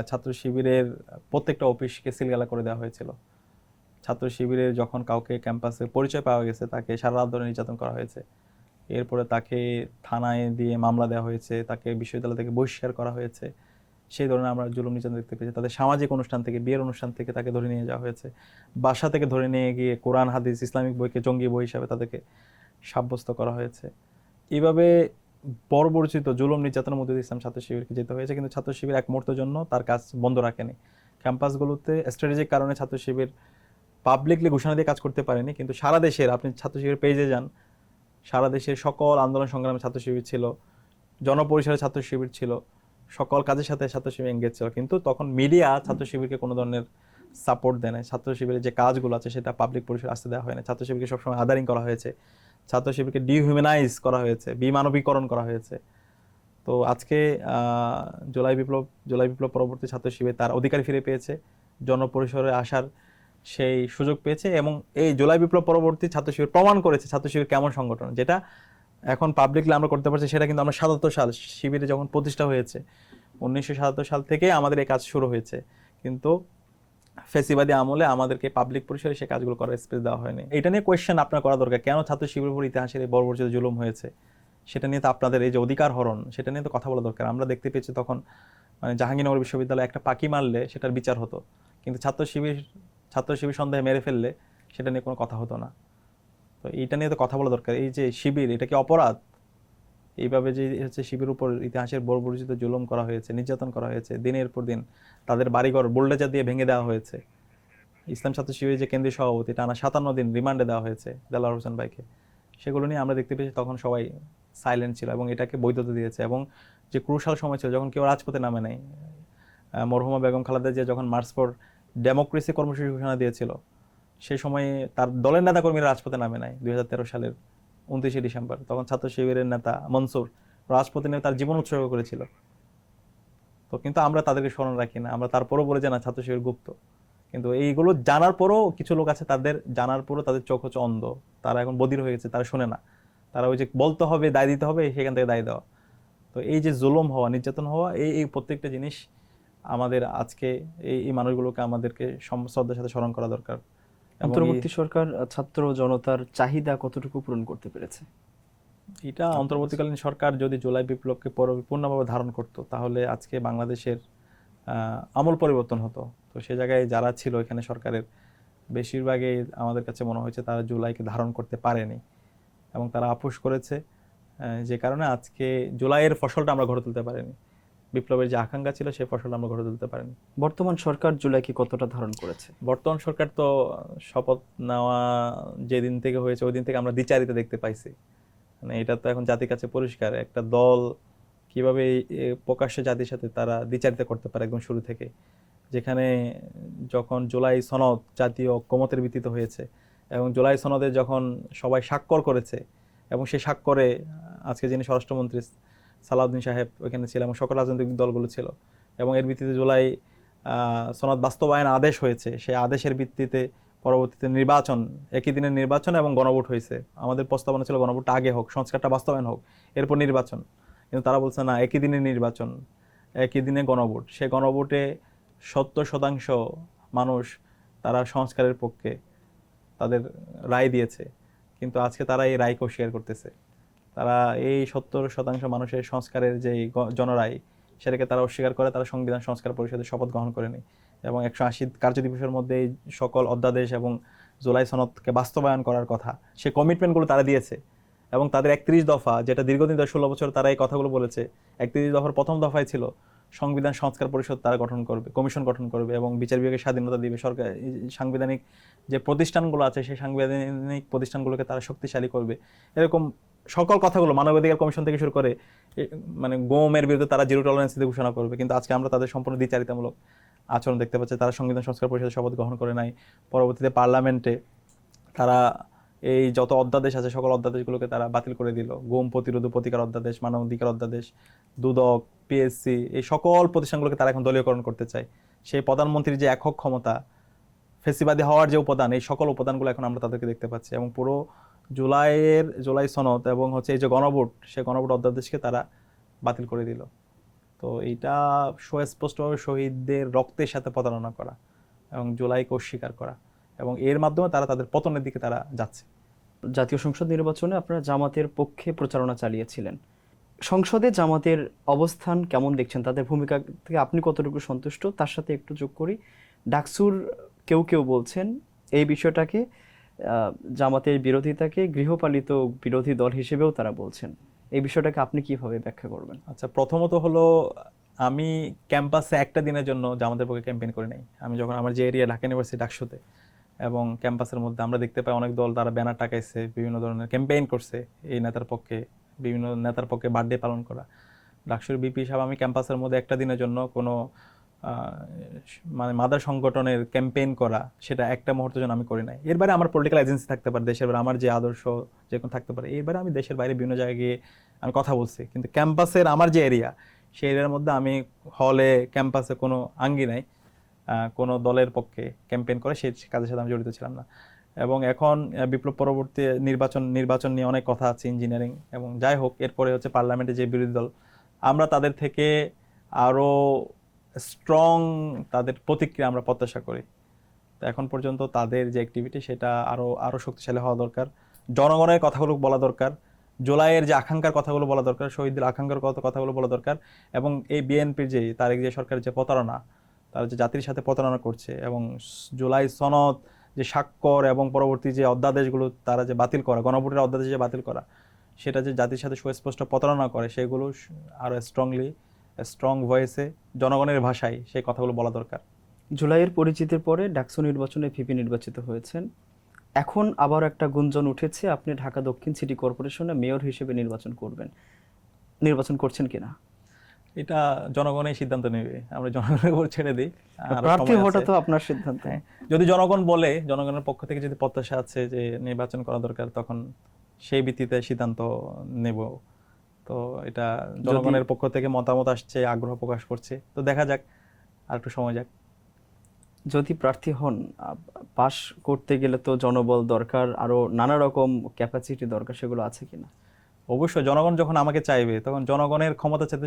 ছাত্র শিবিরের প্রত্যেকটা অফিসকে সিলগালা করে দেওয়া হয়েছিল। ছাত্র শিবিরের যখন কাউকে ক্যাম্পাসে পরিচয় পাওয়া গেছে, তাকে সারা রাত ধরে নির্যাতন করা হয়েছে। এরপরে তাকে থানায় দিয়ে মামলা দেওয়া হয়েছে, তাকে বিশ্ববিদ্যালয় থেকে বহিষ্কার করা হয়েছে। সেই ধরনের আমরা জুলুম নির্যাতন দেখতে পেয়েছি। তাদের সামাজিক অনুষ্ঠান থেকে, বিয়ের অনুষ্ঠান থেকে তাকে ধরে নিয়ে যাওয়া হয়েছে, বাসা থেকে ধরে নিয়ে গিয়ে কোরআন, হাদিস, ইসলামিক বইকে জঙ্গি বই হিসাবে তাদেরকে সাব্যস্ত করা হয়েছে। এইভাবে বর্বরচিত জুলুম নির্যাতনের মধ্যে দিয়ে ইসলাম ছাত্র শিবিরকে যেতে হয়েছে, কিন্তু ছাত্র শিবির এক মুহূর্তের জন্য তার কাজ বন্ধ রাখেনি। ক্যাম্পাসগুলোতে স্ট্র্যাটেজিক কারণে ছাত্র শিবির পাবলিকলি ঘোষণা দিয়ে কাজ করতে পারেনি, কিন্তু সারা দেশের, আপনি ছাত্র শিবির পেজে যান, সারা দেশের সকল আন্দোলন সংগ্রামে ছাত্র শিবির ছিল, জনপরিসরে ছাত্র শিবির ছিল, সকল কাজের সাথে ছাত্র শিবির এঙ্গেজ ছিল। কিন্তু তখন মিডিয়া ছাত্র শিবিরকে কোনো ধরনের সাপোর্ট দেয় না। ছাত্র শিবিরের যে কাজগুলো আছে সেটা পাবলিক পরিসরে আসতে দেওয়া হয় না। ছাত্র শিবিরকে সবসময় আদারিং করা হয়েছে, ছাত্র শিবিরকে ডিহিউম্যানাইজ করা হয়েছে, বিমানবীকরণ করা হয়েছে। তো আজকে জুলাই বিপ্লব পরবর্তী ছাত্র শিবির তার অধিকার ফিরে পেয়েছে, জনপরিসরে আসার সেই সুযোগ পেয়েছে, এবং এই জুলাই বিপ্লব পরবর্তী ছাত্র শিবির প্রমাণ করেছে ছাত্র শিবির কেমন সংগঠন। যেটা এখন পাবলিকলি আমরা করতে পারছি, সেটা কিন্তু আমরা ৭৭ সাল শিবিরে যখন প্রতিষ্ঠা হয়েছে, 1977 সাল থেকে আমাদের এই কাজ শুরু হয়েছে, কিন্তু ফেসিবাদী আমলে আমাদেরকে পাবলিক পরিসরে সে কাজগুলো করার স্পেস দেওয়া হয়নি। এটা নিয়ে কোয়েশ্চেন আপনার করা দরকার, কেন ছাত্র শিবিরের উপর ইতিহাসের এই বর্বরচিত জুলুম হয়েছে, সেটা নিয়ে তো আপনাদের এই যে অধিকার হরণ, সেটা নিয়ে তো কথা বলা দরকার। আমরা দেখতে পেয়েছি তখন মানে জাহাঙ্গীরনগর বিশ্ববিদ্যালয়ে একটা পাখি মারলে সেটার বিচার হতো, কিন্তু ছাত্র শিবির সন্দেহে মেরে ফেললে সেটা নিয়ে কোনো কথা হতো না। তো এইটা নিয়ে তো কথা বলা দরকার। এই যে শিবির, এটা কি অপরাধ? এইভাবে যে হচ্ছে শিবির উপর ইতিহাসের বর্বরচিত জুলুম করা হয়েছে, নির্যাতন করা হয়েছে, দিনের পর দিন তাদের বাড়িঘর বুলডোজার দিয়ে ভেঙে দেওয়া হয়েছে। ইসলাম ছাত্র শিবিরের যে কেন্দ্রীয় সভাপতি, টানা 57 দিন রিমান্ডে দেওয়া হয়েছে দেলাওয়ার হোসেন ভাইকে। সেগুলো নিয়ে আমরা দেখতে পেয়েছি তখন সবাই সাইলেন্ট ছিল এবং এটাকে বৈধতা দিয়েছে। এবং যে ক্রুশাল সময় ছিল যখন কেউ রাজপথে নামে নাই, মরহুমা বেগম খালেদা জিয়া যখন মার্চ ফর ডেমোক্রেসি কর্মসূচি ঘোষণা দিয়েছিল, সেই সময়ে তার দলের নেতাকর্মীরা রাজপথে নামে নাই 2013 সালের 29শে ডিসেম্বর। তখন ছাত্র শিবিরের নেতা মনসুর রাজপথে নেমে তার জীবন উৎসর্গ করেছিল। তো কিন্তু আমরা তাদেরকে স্মরণ রাখি না, আমরা তারপরও বলে যে না, ছাত্র শিবির গুপ্ত। কিন্তু এইগুলো জানার পরও কিছু লোক আছে, তাদের জানার পরও তাদের চোখ হচ্ছে অন্ধ, তারা এখন বধির হয়ে গেছে, তারা শুনে না। তারা ওই যে বলতে হবে, দায় দিতে হবে, সেখান থেকে দায় দেওয়া। তো এই যে জুলুম হওয়া, নির্যাতন হওয়া, এই প্রত্যেকটা জিনিস আমাদের আজকে এই মানুষগুলোকে আমাদেরকে শ্রদ্ধার সাথে স্মরণ করা দরকার। অন্তর্বর্তী সরকার ছাত্র জনতার চাহিদা কতটুকু পূরণ করতে পেরেছে? এটা অন্তর্বর্তীকালীন সরকার যদি জুলাই বিপ্লবকে পূর্ণভাবে ধারণ করত, তাহলে আজকে বাংলাদেশের আমূল পরিবর্তন হতো। তো সে জায়গায় যারা ছিল এখানে সরকারের, বেশিরভাগই আমাদের কাছে মনে হয়েছে তারা জুলাইকে ধারণ করতে পারেনি এবং তারা আপোষ করেছে, যে কারণে আজকে জুলাইয়ের ফসলটা আমরা গড়ে তুলতে পারিনি। বিপ্লবের যে আকাঙ্ক্ষা ছিল সেই ফসলটা আমরা গড়ে তুলতে পারিনি। বর্তমান সরকার জুলাইকে কতটা ধারণ করেছে? বর্তমান সরকার তো শপথ নেওয়া যেদিন থেকে হয়েছে ওই দিন থেকে আমরা দ্বিচারিতা দেখতে পাইছি। মানে এটা তো এখন জাতির কাছে পরিষ্কার, একটা দল কিভাবে প্রকাশ্যে জাতির সাথে তারা দ্বিচারিতা করতে পারে একদম শুরু থেকে। যেখানে যখন জুলাই সনদ জাতীয় ঐক্যমতের ভিত্তিতে হয়েছে এবং জুলাই সনদে যখন সবাই স্বাক্ষর করেছে এবং সেই স্বাক্ষরে আজকে যিনি স্বরাষ্ট্রমন্ত্রী সালাউদ্দিন সাহেব ওইখানে ছিল এবং সকল রাজনৈতিক দলগুলো ছিল, এবং এর ভিত্তিতে জুলাই সনদ বাস্তবায়ন আদেশ হয়েছে, সেই আদেশের ভিত্তিতে পরবর্তীতে নির্বাচন, একই দিনের নির্বাচন এবং গণভোট হয়েছে। আমাদের প্রস্তাবনা ছিল গণভোটটা আগে হোক, সংস্কারটা বাস্তবায়ন হোক, এরপর নির্বাচন। কিন্তু তারা বলছে না, একই দিনে নির্বাচন, একই দিনে গণভোট। সে গণভোটে 70% মানুষ তারা সংস্কারের পক্ষে তাদের রায় দিয়েছে, কিন্তু আজকে তারা এই রায়কে অস্বীকার করতেছে। তারা এই 70% মানুষের সংস্কারের যে জনরায়, সেটাকে তারা অস্বীকার করে, তারা সংবিধান সংস্কার পরিষদের শপথ গ্রহণ করেনি এবং 180 কার্যদিবসের মধ্যে এই সকল অধ্যাদেশ এবং জুলাই সনদকে বাস্তবায়ন করার কথা, সে কমিটমেন্টগুলো তারা দিয়েছে। এবং তাদের 31 দফা, যেটা দীর্ঘদিন 16 বছর তারা এই কথাগুলো বলেছে, 31 দফার প্রথম দফায় ছিল সংবিধান সংস্কার পরিষদ তারা গঠন করবে, কমিশন গঠন করবে এবং বিচার বিভাগের স্বাধীনতা দিবে। সরকার সাংবিধানিক যে প্রতিষ্ঠানগুলো আছে সেই সাংবিধানিক প্রতিষ্ঠানগুলোকে তারা শক্তিশালী করবে। এরকম সকল কথাগুলো মানবাধিকার কমিশন থেকে শুরু করে মানে গোমের বিরুদ্ধে তারা জিরো টলারেন্স দিয়ে ঘোষণা করবে। কিন্তু আজকে আমরা তাদের সম্পূর্ণ দ্বিচারিতামূলক আচরণ দেখতে পাচ্ছি। তারা সংবিধান সংস্কার পরিষদের শপথ গ্রহণ করে নাই। পরবর্তীতে পার্লামেন্টে তারা এই যত অধ্যাদেশ আছে সকল অধ্যাদেশগুলোকে তারা বাতিল করে দিল। গুম প্রতিরোধ প্রতিকার অধ্যাদেশ, মানবাধিকার অধ্যাদেশ, দুদক, পিএসসি, এই সকল প্রতিষ্ঠানগুলোকে তারা এখন দলীয়করণ করতে চায়। সেই প্রধানমন্ত্রীর যে একক ক্ষমতা, ফেসিবাদী হওয়ার যে উপাদান, এই সকল উপাদানগুলো এখন আমরা তাদেরকে দেখতে পাচ্ছি। এবং পুরো জুলাই সনদ এবং হচ্ছে এই যে গণভোট, সেই গণভোট অধ্যাদেশকে তারা বাতিল করে দিল। তো এইটা সুস্পষ্টভাবে শহীদদের রক্তের সাথে প্রতারণা করা এবং জুলাইকে অস্বীকার করা, এবং এর মাধ্যমে তারা তাদের পতনের দিকে তারা যাচ্ছে। জাতীয় সংসদ নির্বাচনে আপনারা জামাতের পক্ষে প্রচারণা চালিয়েছিলেন। সংসদে জামাতের অবস্থান কেমন দেখছেন? তাদের ভূমিকা থেকে আপনি কতটুকু সন্তুষ্ট? তার সাথে একটু যোগ করি, ডাকসুর কেউ কেউ বলছেন এই বিষয়টাকে জামাতের বিরোধিতাকে গৃহপালিত বিরোধী দল হিসেবেও তারা বলছেন। এই বিষয়টাকে আপনি কিভাবে ব্যাখ্যা করবেন? আচ্ছা, প্রথমত হলো আমি ক্যাম্পাসে একটা দিনের জন্য জামাতের পক্ষে ক্যাম্পেইন করি নাই। আমি যখন আমার যে এরিয়া ঢাকা ইউনিভার্সিটি ডাকসুতে, এবং ক্যাম্পাসের মধ্যে আমরা দেখতে পাই অনেক দল তারা ব্যানার টাকাইছে, বিভিন্ন ধরনের ক্যাম্পেইন করছে এই নেতার পক্ষে, বিভিন্ন নেতার পক্ষে বার্থডে পালন করা। ডাকসুর বিপি হিসাবে আমি ক্যাম্পাসের মধ্যে একটা দিনের জন্য কোনো মানে মাদার সংগঠনের ক্যাম্পেইন করা, সেটা একটা মুহূর্তের জন্য আমি করি নাই। এর বাইরে আমার পলিটিক্যাল এজেন্সি থাকতে পারে দেশের বাইরে, আমার যে আদর্শ যে কোনো থাকতে পারে, এর বাইরে আমি দেশের বাইরে বিভিন্ন জায়গায় গিয়ে আমি কথা বলছি। কিন্তু ক্যাম্পাসের আমার যে এরিয়া, সেই এরিয়ার মধ্যে আমি হলে ক্যাম্পাসে কোনো আঙ্গিনায় কোনো দলের পক্ষে ক্যাম্পেইন করে সেই কাজের সাথে আমি জড়িত ছিলাম না। এবং এখন বিপ্লব পরবর্তী নির্বাচন নিয়ে অনেক কথা আছে, ইঞ্জিনিয়ারিং, এবং যাই হোক, এরপরে হচ্ছে পার্লামেন্টে যে বিরোধী দল, আমরা তাদের থেকে আরও স্ট্রং তাদের প্রতিক্রিয়া আমরা প্রত্যাশা করি। তো এখন পর্যন্ত তাদের যে অ্যাক্টিভিটি সেটা আরও শক্তিশালী হওয়া দরকার। জনগণের কথাগুলো বলা দরকার, জুলাইয়ের যে আকাঙ্ক্ষার কথাগুলো বলা দরকার, শহীদদের আকাঙ্ক্ষার কথাগুলো বলা দরকার। এবং এই বিএনপির যে তারেক জিয়া সরকারের যে প্রতারণা, তারা যে জাতির সাথে প্রতারণা করছে, এবং জুলাই সনদ যে স্বাক্ষর এবং পরবর্তী যে অধ্যাদেশগুলো তারা যে বাতিল করা, গণভোটের অধ্যাদেশ যে বাতিল করা, সেটা যে জাতির সাথে সুস্পষ্ট প্রতারণা করে, সেগুলো আরও স্ট্রং ভয়েসে জনগণের ভাষায় সেই কথাগুলো বলা দরকার। জুলাইয়ের পরিচিতির পরে ডাকসু নির্বাচনে ভিপি নির্বাচিত হয়েছেন। এখন আবার একটা গুঞ্জন উঠেছে আপনি ঢাকা দক্ষিণ সিটি কর্পোরেশনে মেয়র হিসেবে নির্বাচন করছেন কিনা? এটা জনগণই সিদ্ধান্ত নেবে, আমরা জনগণের উপর ছেড়ে দিই। আরো প্রার্থী সময় হওয়াটা আছে। তো আপনার সিদ্ধান্ত। হ্যাঁ, যদি জনগণ বলে, জনগণের পক্ষ থেকে যদি প্রত্যাশা আছে যে নির্বাচন করা দরকার, তখন সেই ভিত্তিতে সিদ্ধান্ত নেব। তো এটা জনগণের পক্ষ থেকে মতামত আসছে, আগ্রহ প্রকাশ করছে, তো দেখা যাক, আর একটু সময় যাক। যদি প্রার্থী হন, পাশ করতে গেলে তো জনবল দরকার, আরো নানা রকম ক্যাপাসিটি দরকার, সেগুলো আছে কিনা? অবশ্যই জনগণ যখন আমাকে চাইবে, তখন জনগণের ক্ষমতা চাইতে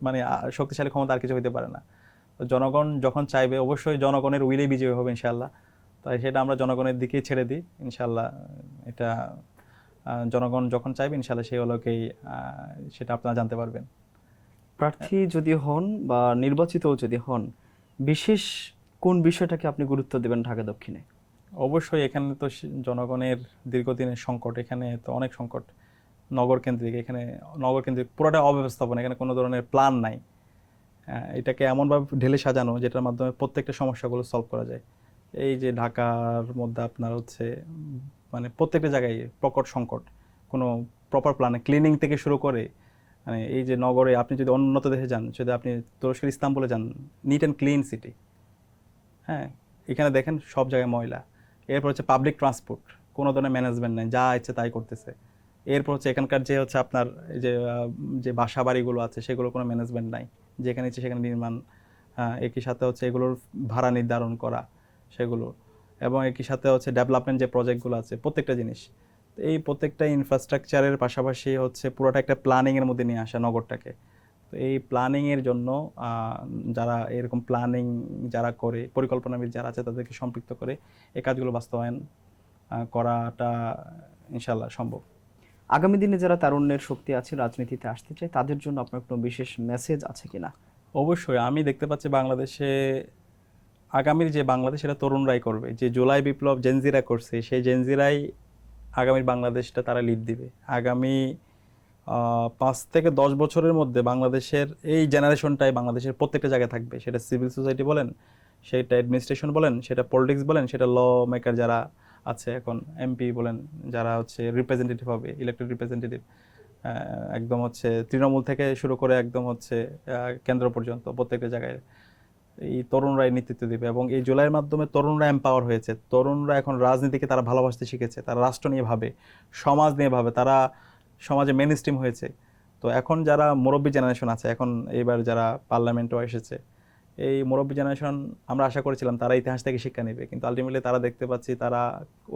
মানে শক্তিশালী ক্ষমতা আর কিছু হইতে পারে না। তো জনগণ যখন চাইবে, অবশ্যই জনগণের উইলেই বিজয়ী হবে ইনশাআল্লাহ। তাই সেটা আমরা জনগণের দিকেই ছেড়ে দিই ইনশাআল্লাহ। এটা জনগণ যখন চাইবে ইনশাআল্লাহ সেই আলোকেই সেটা আপনারা জানতে পারবেন। প্রার্থী যদি হন বা নির্বাচিতও যদি হন, বিশেষ কোন বিষয়টাকে আপনি গুরুত্ব দেবেন ঢাকা দক্ষিণে? অবশ্যই এখানে তো জনগণের দীর্ঘদিনের সংকট, এখানে তো অনেক সংকট। এখানে নগর কেন্দ্রিক পুরোটা অব্যবস্থাপনা, এখানে কোনো ধরনের প্ল্যান নাই। এটাকে এমনভাবে ঢেলে সাজানো যেটার মাধ্যমে প্রত্যেকটা সমস্যাগুলো সলভ করা যায়। এই যে ঢাকার মধ্যে আপনার হচ্ছে মানে প্রত্যেকটা জায়গায় প্রকট সংকট, কোনো প্রপার প্ল্যানে, ক্লিনিং থেকে শুরু করে, মানে এই যে নগরে আপনি যদি উন্নত দেশে যান, যদি আপনি তুরস্কের ইস্তাম্বুলে যান, নিট অ্যান্ড ক্লিন সিটি, হ্যাঁ, এখানে দেখেন সব জায়গায় ময়লা। এরপর হচ্ছে পাবলিক ট্রান্সপোর্ট, কোনো ধরনের ম্যানেজমেন্ট নেই, যা ইচ্ছে তাই করতেছে। এরপর হচ্ছে এখানকার যে হচ্ছে আপনার এই যে বাসা বাড়িগুলো আছে, সেগুলোর কোনো ম্যানেজমেন্ট নাই, যেখানে ইচ্ছে সেখানে নির্মাণ। একই সাথে হচ্ছে এগুলোর ভাড়া নির্ধারণ করা সেগুলো, এবং একই সাথে হচ্ছে ডেভেলপমেন্ট যে প্রজেক্টগুলো আছে প্রত্যেকটা জিনিস, এই প্রত্যেকটা ইনফ্রাস্ট্রাকচারের পাশাপাশি হচ্ছে পুরোটা একটা প্ল্যানিংয়ের মধ্যে নিয়ে আসা নগরটাকে। তো এই প্ল্যানিংয়ের জন্য যারা এরকম প্ল্যানিং যারা করে, পরিকল্পনাবিদ যারা আছে, তাদেরকে সম্পৃক্ত করে এই কাজগুলো বাস্তবায়ন করাটা ইনশাল্লাহ সম্ভব। আগামী দিনে যারা তারুণ্যের শক্তি আছে, রাজনীতিতে আসতে চায়, তাদের জন্য আপনার কোনো বিশেষ মেসেজ আছে কিনা? অবশ্যই আমি দেখতে পাচ্ছি বাংলাদেশে আগামীর যে বাংলাদেশ, সেটা তরুণরাই করবে। যে জুলাই বিপ্লব জেনজিরা করছে, সেই জেনজিরাই আগামীর বাংলাদেশটা তারা লিড দিবে। আগামী 5 থেকে 10 বছরের মধ্যে বাংলাদেশের এই জেনারেশনটাই বাংলাদেশের প্রত্যেকটা জায়গায় থাকবে। সেটা সিভিল সোসাইটি বলেন, সেটা অ্যাডমিনিস্ট্রেশন বলেন, সেটা পলিটিক্স বলেন, সেটা ল মেকার যারা আছে, এখন এমপি বলেন, যারা হচ্ছে রিপ্রেজেন্টেটিভ হবে, ইলেক্টেড রিপ্রেজেন্টেটিভ, একদম হচ্ছে তৃণমূল থেকে শুরু করে একদম হচ্ছে কেন্দ্র পর্যন্ত প্রত্যেকটা জায়গায় এই তরুণরাই নেতৃত্ব দিবে। এবং এই জুলাইয়ের মাধ্যমে তরুণরা এম্পাওয়ার হয়েছে, তরুণরা এখন রাজনীতিকে তারা ভালোবাসতে শিখেছে, তারা রাষ্ট্র নিয়ে ভাবে, সমাজ নিয়ে ভাবে, তারা সমাজে মেন স্ট্রিম হয়েছে। তো এখন যারা মুরব্বী জেনারেশন আছে, এখন এইবার যারা পার্লামেন্টও এসেছে, এই মুরব্বী জেনারেশন আমরা আশা করেছিলাম তারা ইতিহাস থেকে শিক্ষা নেবে, কিন্তু আলটিমেটলি তারা দেখতে পাচ্ছি তারা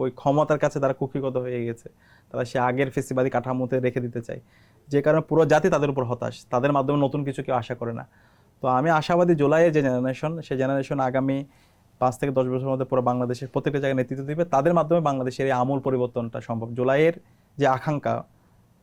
ওই ক্ষমতার কাছে তারা কুক্ষিগত হয়ে গেছে। তারা সে আগের ফেসিবাদী কাঠামোতে রেখে দিতে চায়, যে কারণে পুরো জাতি তাদের উপর হতাশ, তাদের মাধ্যমে নতুন কিছু কেউ আশা করে না। তো আমি আশাবাদী জুলাইয়ের যে জেনারেশন, সেই জেনারেশন আগামী 5 থেকে 10 বছরের মধ্যে পুরো বাংলাদেশের প্রত্যেকটা জায়গায় নেতৃত্ব দিবে, তাদের মাধ্যমে বাংলাদেশের এই আমূল পরিবর্তনটা সম্ভব। জুলাইয়ের যে আকাঙ্ক্ষা,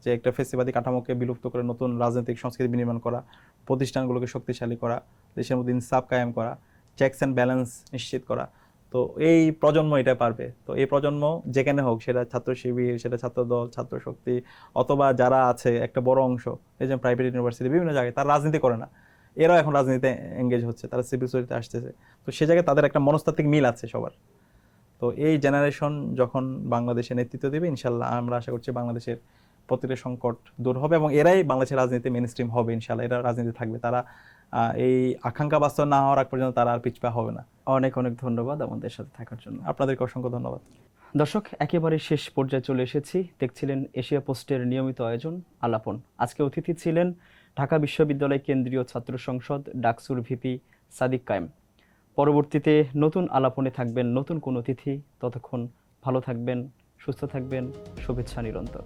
যে একটা ফেসিবাদী কাঠামোকে বিলুপ্ত করে নতুন রাজনৈতিক সংস্কৃতি বিনির্মাণ করা, প্রতিষ্ঠানগুলোকে শক্তিশালী করা, দেশের মধ্যে ইনসাফ কায়েম করা, চেকস অ্যান্ড ব্যালেন্স নিশ্চিত করা, তো এই প্রজন্ম এটা পারবে। তো এই প্রজন্ম যেখানে হোক, সেটা ছাত্র শিবির, সেটা ছাত্র দল, ছাত্র শক্তি, অথবা যারা আছে একটা বড় অংশ, এই যে প্রাইভেট ইউনিভার্সিটি বিভিন্ন জায়গায়, তারা রাজনীতি করে না, এরাও এখন রাজনীতিতে এঙ্গেজ হচ্ছে, তারা সিভিল সোসাইটিতে আসতেছে। তো সে জায়গায় তাদের একটা মনস্তাত্ত্বিক মিল আছে সবার। তো এই জেনারেশন যখন বাংলাদেশে নেতৃত্ব দেবে, ইনশাল্লাহ আমরা আশা করছি বাংলাদেশের প্রতিটা সংকট দূর হবে, এবং এরাই বাংলাদেশের রাজনীতি মেইন স্ট্রিম হবে ইনশাল্লাহ। এরা রাজনীতি থাকবে, তারা এই আকাঙ্ক্ষা বাস্তব না হওয়ার আগ পর্যন্ত তারা আর পিছপা হবে না। অনেক অনেক ধন্যবাদ আমাদের সাথে থাকার জন্য। আপনাদেরকে অসংখ্য ধন্যবাদ। দর্শক, একেবারে শেষ পর্যায়ে চলে এসেছি। দেখছিলেন এশিয়া পোস্টের নিয়মিত আয়োজন আলাপন। আজকে অতিথি ছিলেন ঢাকা বিশ্ববিদ্যালয় কেন্দ্রীয় ছাত্র সংসদ ডাকসুর ভিপি সাদিক কায়েম। পরবর্তীতে নতুন আলাপনে থাকবেন নতুন কোন অতিথি। ততক্ষণ ভালো থাকবেন, সুস্থ থাকবেন, শুভেচ্ছা নিরন্তর।